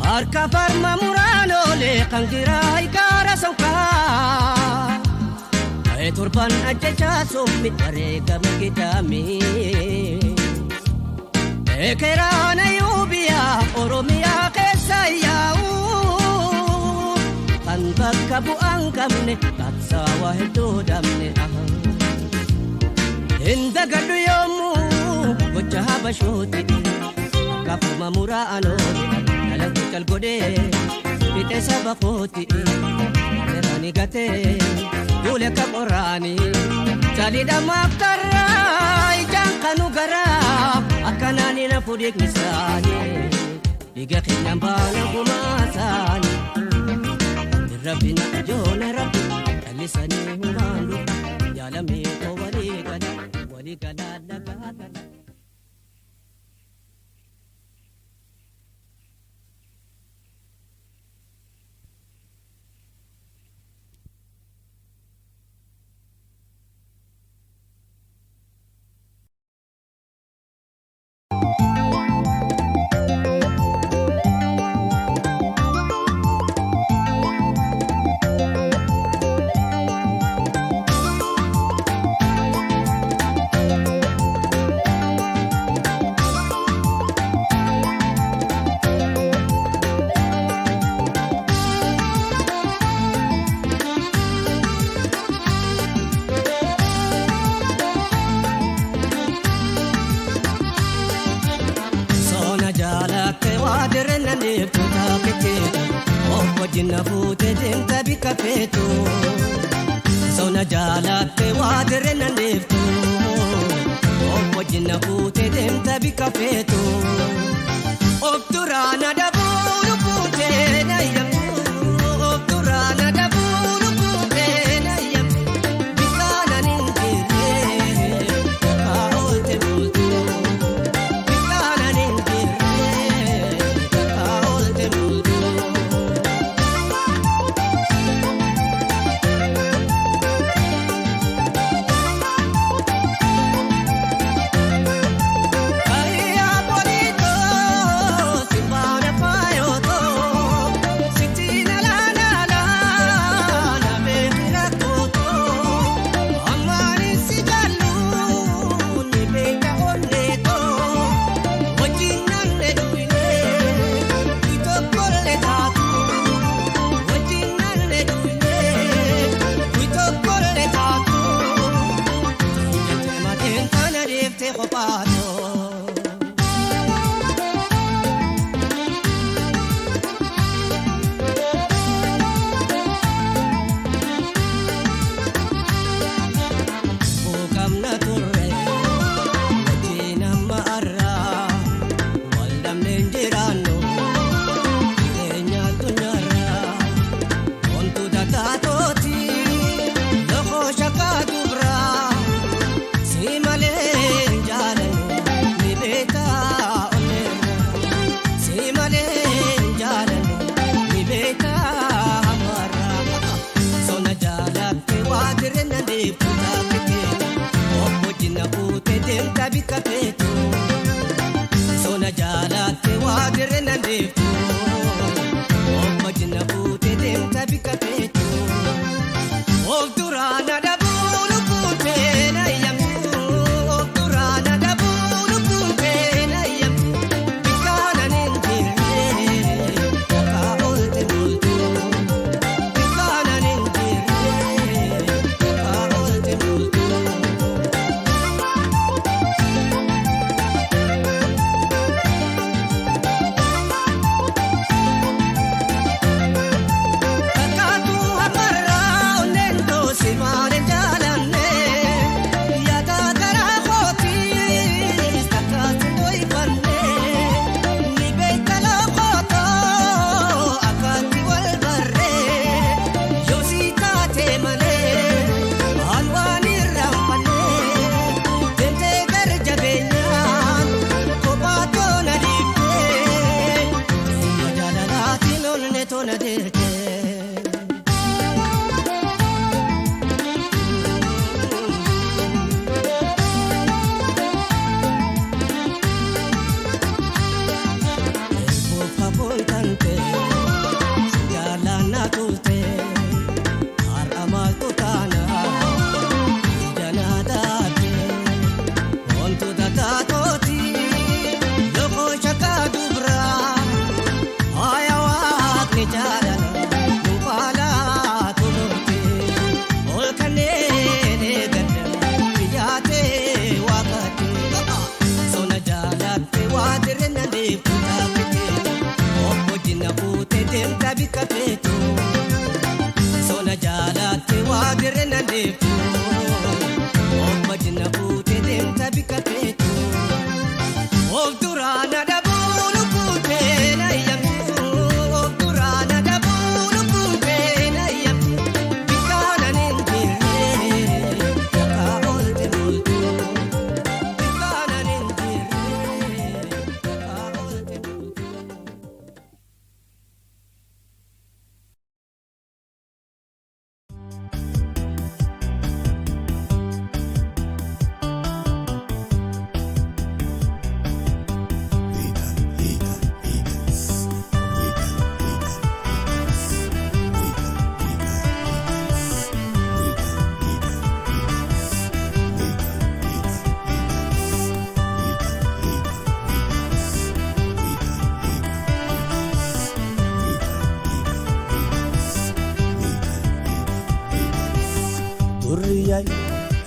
harka farma murano le kangirai kara sauka ay turban ajaja sumit warega magitami Ekerana yubia oromia kesayau kan bakkabu angkamne katsawa hedo damne ahang inda gadu yomu gocha bashoti kafuma murano alang kal gode pite sabakoti erani gate dule ka qorani jalida maktarai jangkanu garab akanani na pudik misani diga kinyambana kumasani rabbina jona rabbi alisani humalu yalami ko wali gana nagata wajjina fuute deemta bika feetu sona jaalatte waa dirre nan deeftu wajjina fuute deemta bika feetu of duraana dabuuru fuute nayyamtu of duraana dabuuru fuute nayyamtu bikaanan hin jirre kaa'oolte bultu bikaanan hin jirre kaa'oolte bultu.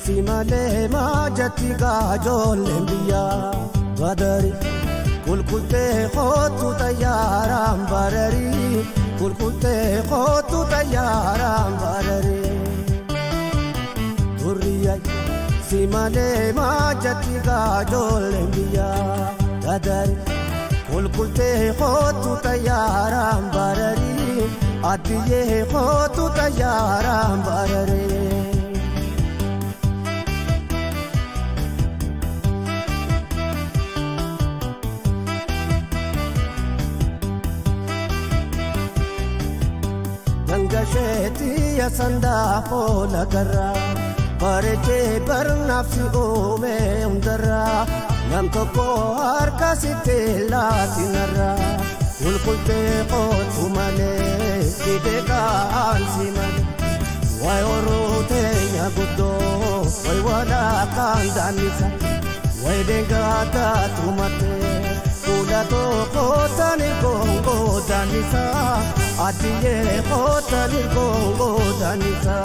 Si malee maajatti gaajolleen biyyaa badari kulkultee kootu xayyaaraan bararii kulkulte khotu tayyaaraan bararee durriyay simalee maajatti gaajoolleen biyyaa dadari kulkulte khotu tayyaaraan bararee addiyyee khotu tayyaaraan bararee. Gangasheti ya sanda fola garra bareche barnafsi ome undara nam toko harka sitte latinara ulkulte qotumale bideka ansimale wai orote ya guddo wai wala kandanisa wai dengata tumate kula to kotani gongo danisa adiye kotani gongo danisa.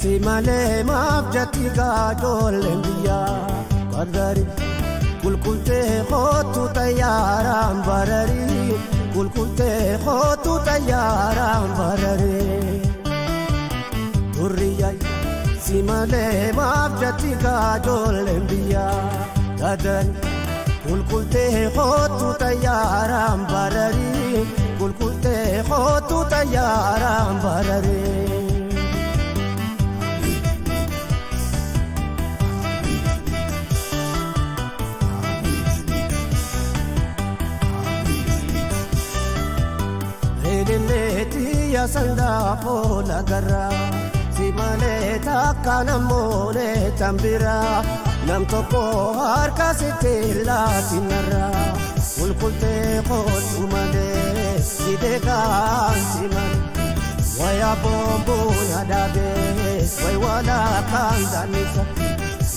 Simale maafjati gaajoolleen biyyaa qadari kulkulte khotu tayyaaraan barari kulkulte khotu tayyaaraan barari durriyay simale maafjati gaajoolleen biyyaa qadari kulkulte khotu tayyaaraan barari kulkulte khotu tayyaaraan barari. Ya sanda fola garra simale takana mole tambira nam toko harka sitte latinara ulkulte khotumale sideka simale waya bombo nadabe way wala kandanisa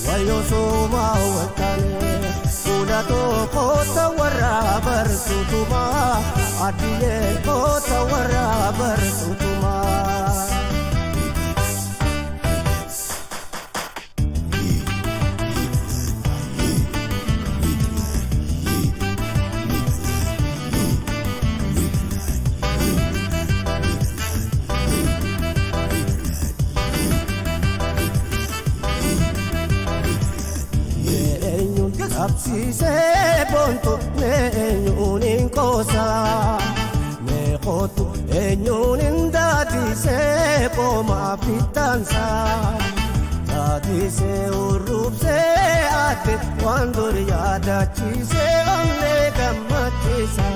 wayo soma watane kula to kota warabar sutuma adiye kota warabar sutuma. Absise bontu enyunin Gosaa meeqotu enyunin daadise qooma fitansa daadise urrubse ate waan dur yaadachise onnee gammachisa.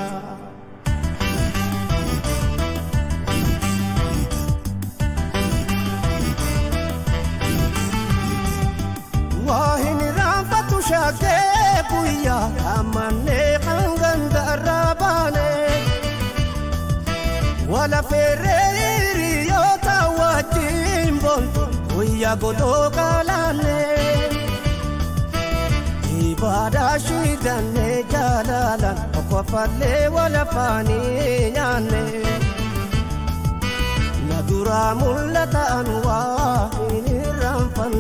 Waahini raanfatu shaakee buya amane kanganda rabane wala fereri yota wajin bontu buya godo kalane ibada shidane jalala okofale wala fani nyane nadura mulata anwa ini rampan.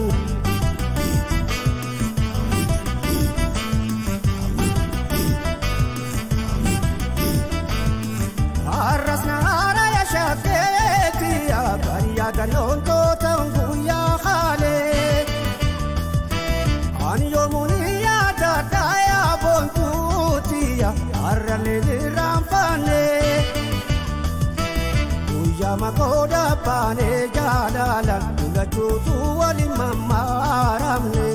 Arrasna ara ya shaketi ya bariya galonto tangu ya khale anyo muniya dada ya bontu tiya arrale rampane uya makoda pane jalala kula chutu wali mamaramne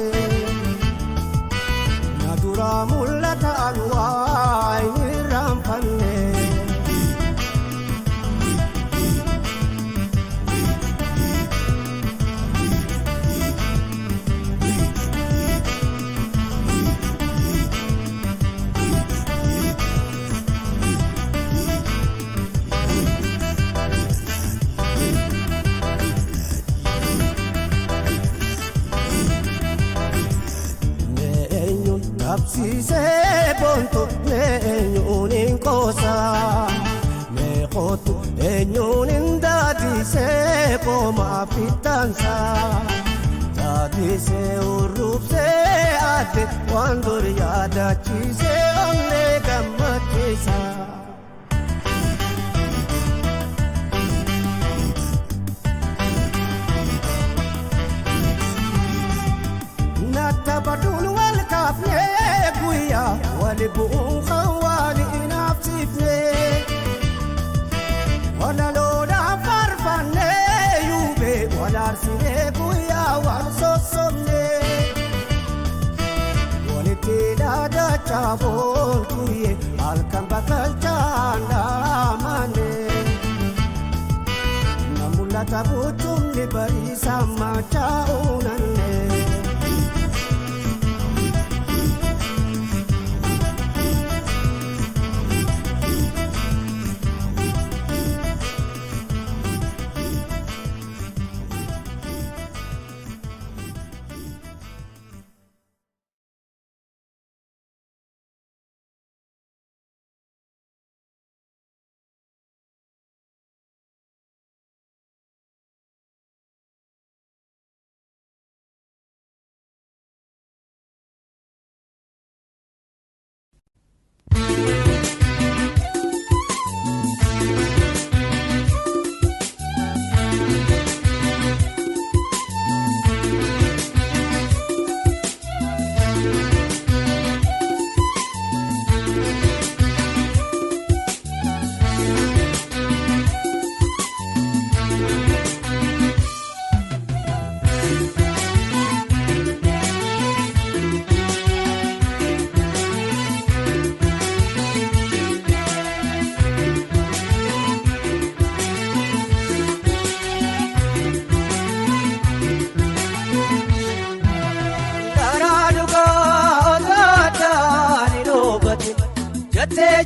nadura mulata alwai rampane. chise bontu enyunin kosa me khotu enyunin dadi se koma fitansa dadi se urupse ate wandur yada chise onne gamatisa Natabadun wal kafne guya wal bu'un khawali nafsifne wala loda farfane yube wala arsine guya wal sosomne wal tida da chabol kuye al kambakal chanda mane namulla tabutum ni bari sama chaunanne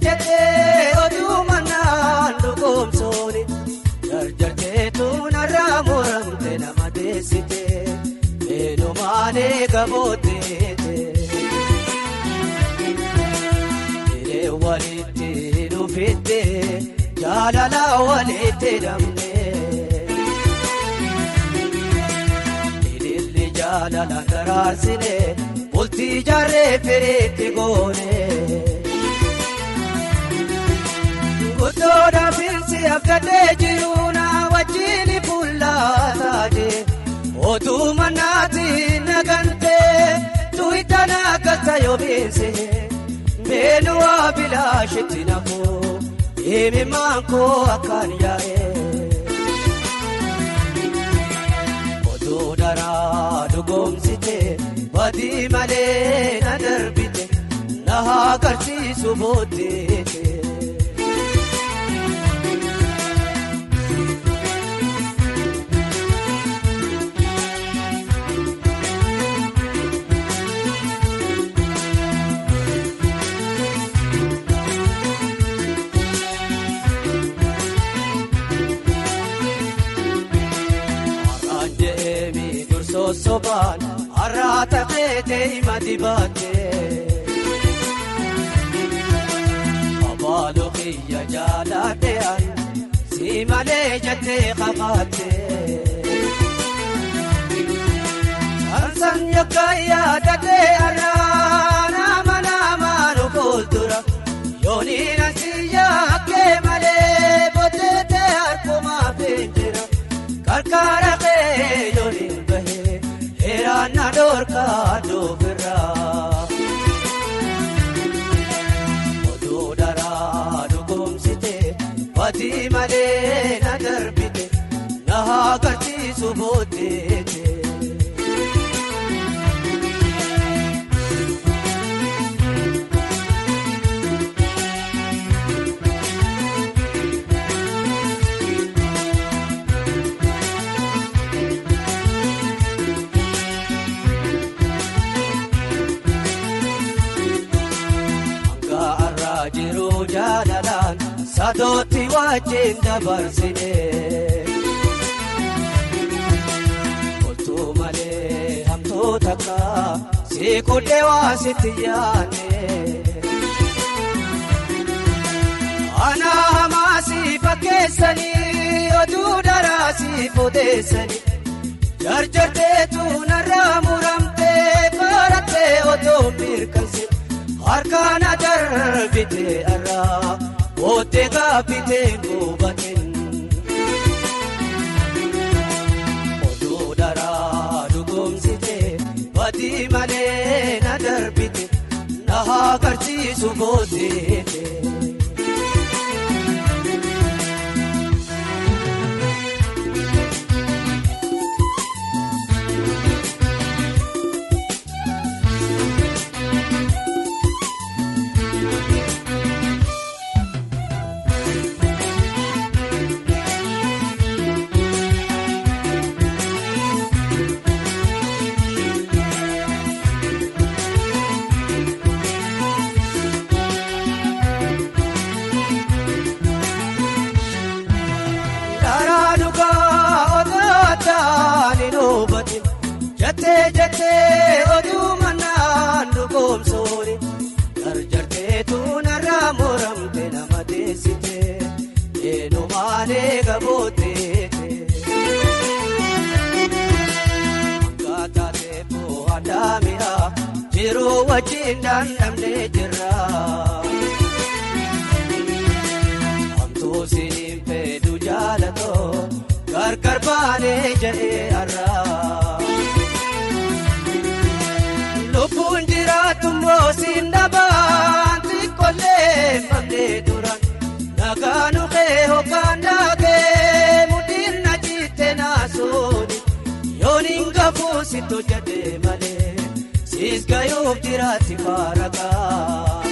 Jate odumanan dugomsoni jarjarte tunarra muramte namadesite enumane gabote ire walite nufite jalala walite damne illi jalala dararsine ulti jarre ferete gone Kutoda filsi afkate jiruna wajini pullataje Otu manati nagante tuitana kata yobinse Menu abilashiti nako imi manko akaniyae Otu dara dugomsite wadi male nadarbite Naha karchi subotite Soban arata kete imadibate abalu khiya jalate an simale jate khabate ansan yakaya date arana mana manu kultura yoni nasiya ke male bote arkuma pinjira karkara ke yoni Erana dorka do birra Odu dara dugum site Wadi male na darbite Naha karchi subote Sadoti wajin dabarsine Otu male hamto taka Sikudde waa sitti yaane Ana hamaasi fakkeessanii oduu daraasii fodeessanii Jarjarteetu narraa muramtee barattee otoo mirkansi harkaana darbitee arraa booddee gaaffitee goobateen oduu daraa dhugoomsitee badii malee na darbite na agarsiisu booddee. Jate oduu manaan dhugoomsooni Jarjarteetu narraa muramte nama deessite eenyumaalee gabootteete Akkaataa bu'aa daami'aa jiruu wajjin dandamnee jirra Hamtuu siniin fedhu jaalatoo gargar baanee jedhee arraa Lubbuun jiraatu moosin dhabaan xiqqollee maqnee duran nagaanu kee hookaan daakee mudhiin na jitte naasuuni yoon hin gafuu sitti hojjadhee malee siis gayuuf jiraatti faaragaa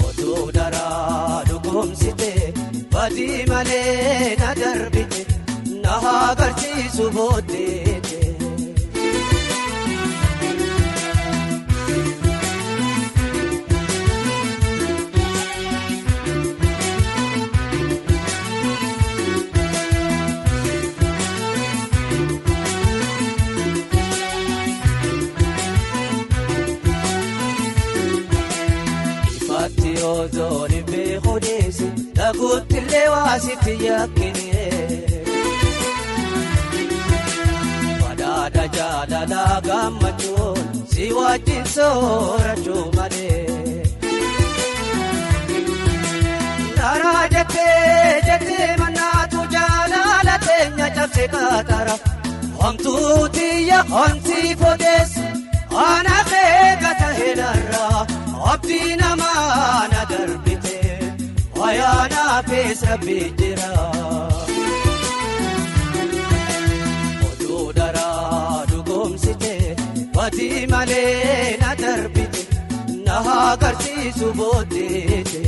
oduu daraa dhugoomsite badii malee na darbite na agarsiisu booddeete. Ozooni beekodeesi dhaguuttillee waa sitti yakkine Badhaadha jaalalaa gammachuun si wajjin soorachuu malee Naraa jettee mannaatu jaalala teenya cabse kaatara Homtuu tiyya homtii fodeessu ana beekata helarraa Abdii namaa na darbite wayaana feesa bijjira oduu daraa dhugoomsite badii malee na darbite na agarsiisu booddeete.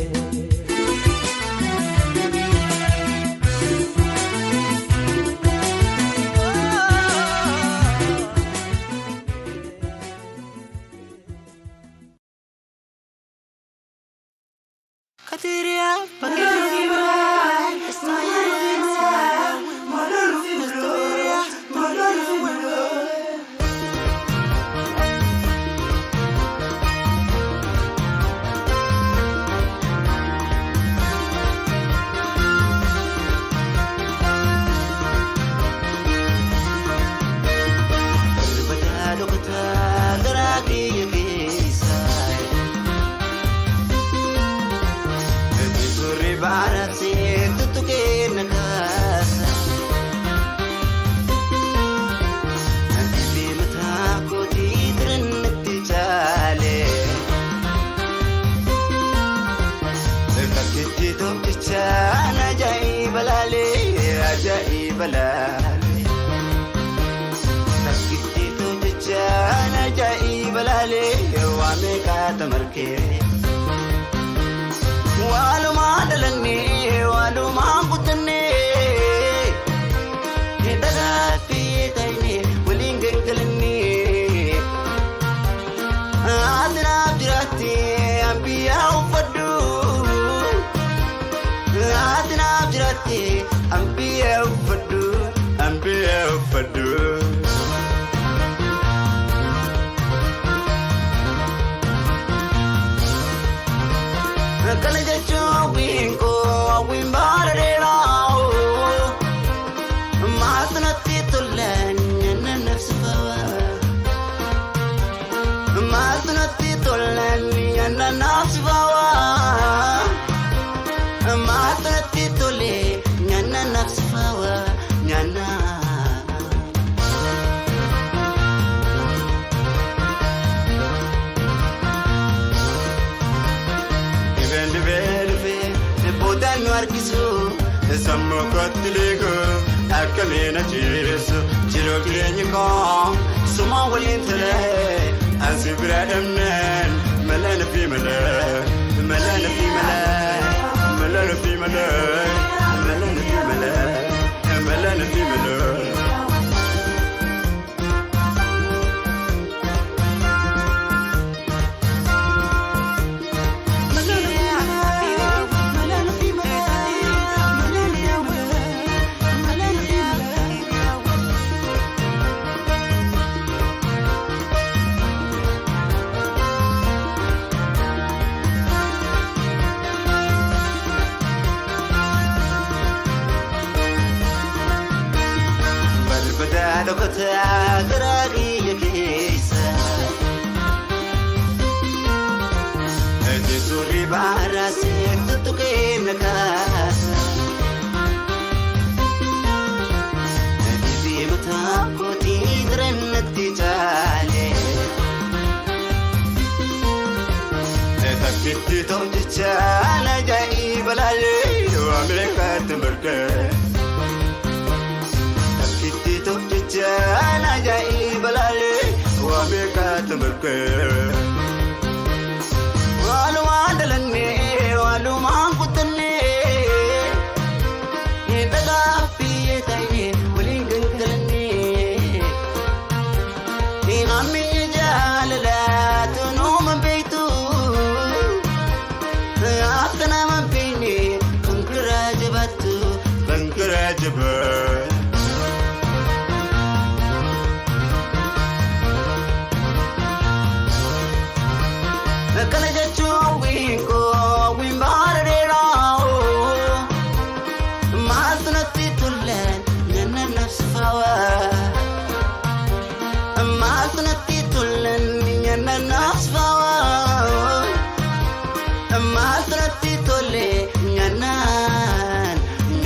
Walumaa dalannee walumaa kutannee dhagaa fi taa'inee waliin gangalannee adinaaf jiraattee ambiyaa uffadhu adinaaf jiraattee ambiyaa uffadhu Kana jechuun wiinkoo wiimbaadheeraa maatinatti tolaan nyaanna nafsifawa maatinatti tolaan nyaanna nafsifawa maatinatti tolee nyaanna nafsifawa nyaanna. Boodaan argisu sammu kottileeko akka meena jireessu jiruu jireenya koo suma waliin talee ansi bira dhabneen malana fi malee malana fi malee malana fi malee malana fi malee malana fi malee. Agarra keessa Jesuuri baara seetutu keenya kaasa Dibee mataa kootii dirannatti caale Takkitti to'ichaan ajaa'iba laalee Ameerikaatti margee Jana jai balale wa beka merke walu mandalanne walu mangutne daga piye taine wulingan kalne inami jalala tunu mabeitu akna mabini kungrajabatu bangrajabat. Kana jechuun wiinkoo wiimbaadheeraa maatinatti tolaan nyaanna nafsifawa maatinatti tolaan nyaanna nafsifawa maatinatti tolee nyaanna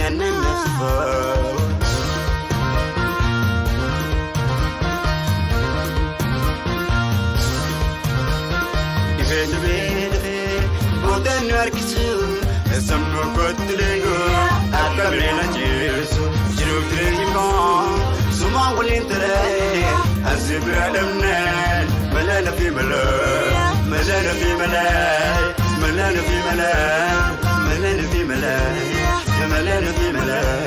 nafsifawa. Boodaan argisu sammu kottileeko akka meena jireessu jiruu jireenya koo suma waliin talee ansi bira dhabneen malana fi malee malana fi malee malana fi malee malana fi malee malana fi malee.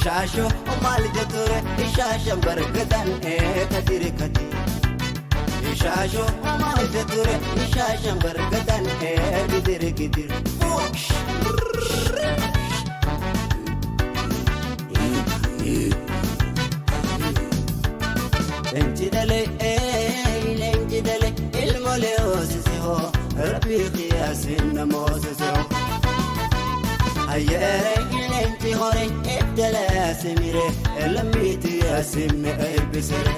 Shasho mal jature ishasham bargadan kadir kadi Shasho mal jature ishasham bargadan gidir gidir Lenjidale ilmole osisiho Rabbi qiyasin namosisiho Ayere ilenti hore ebdele semire Elamiti asim ebisere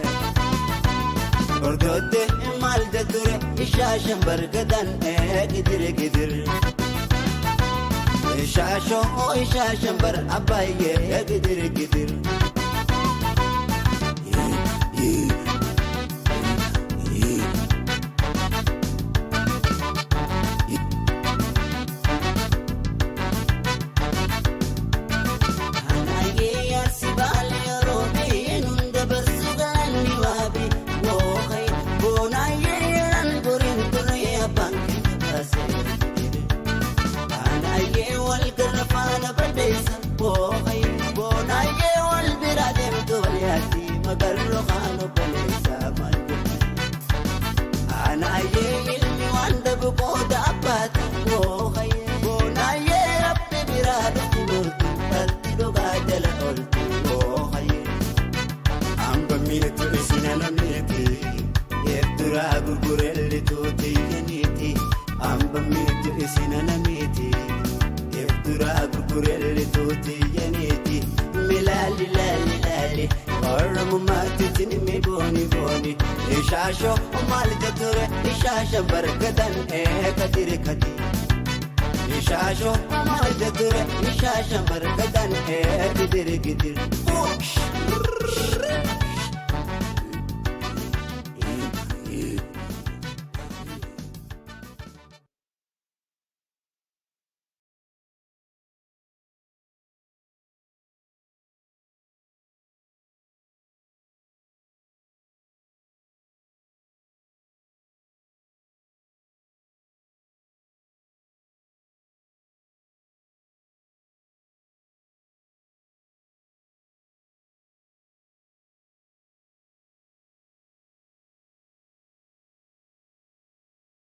Ordode malde dure ishasham bargadan gidir gidir Ishasho ishasham bar abaye gidir gidir Shasho mal jature ishasham bargadan kadir kadi Shasho mal jature ishasham bargadan gidir gidir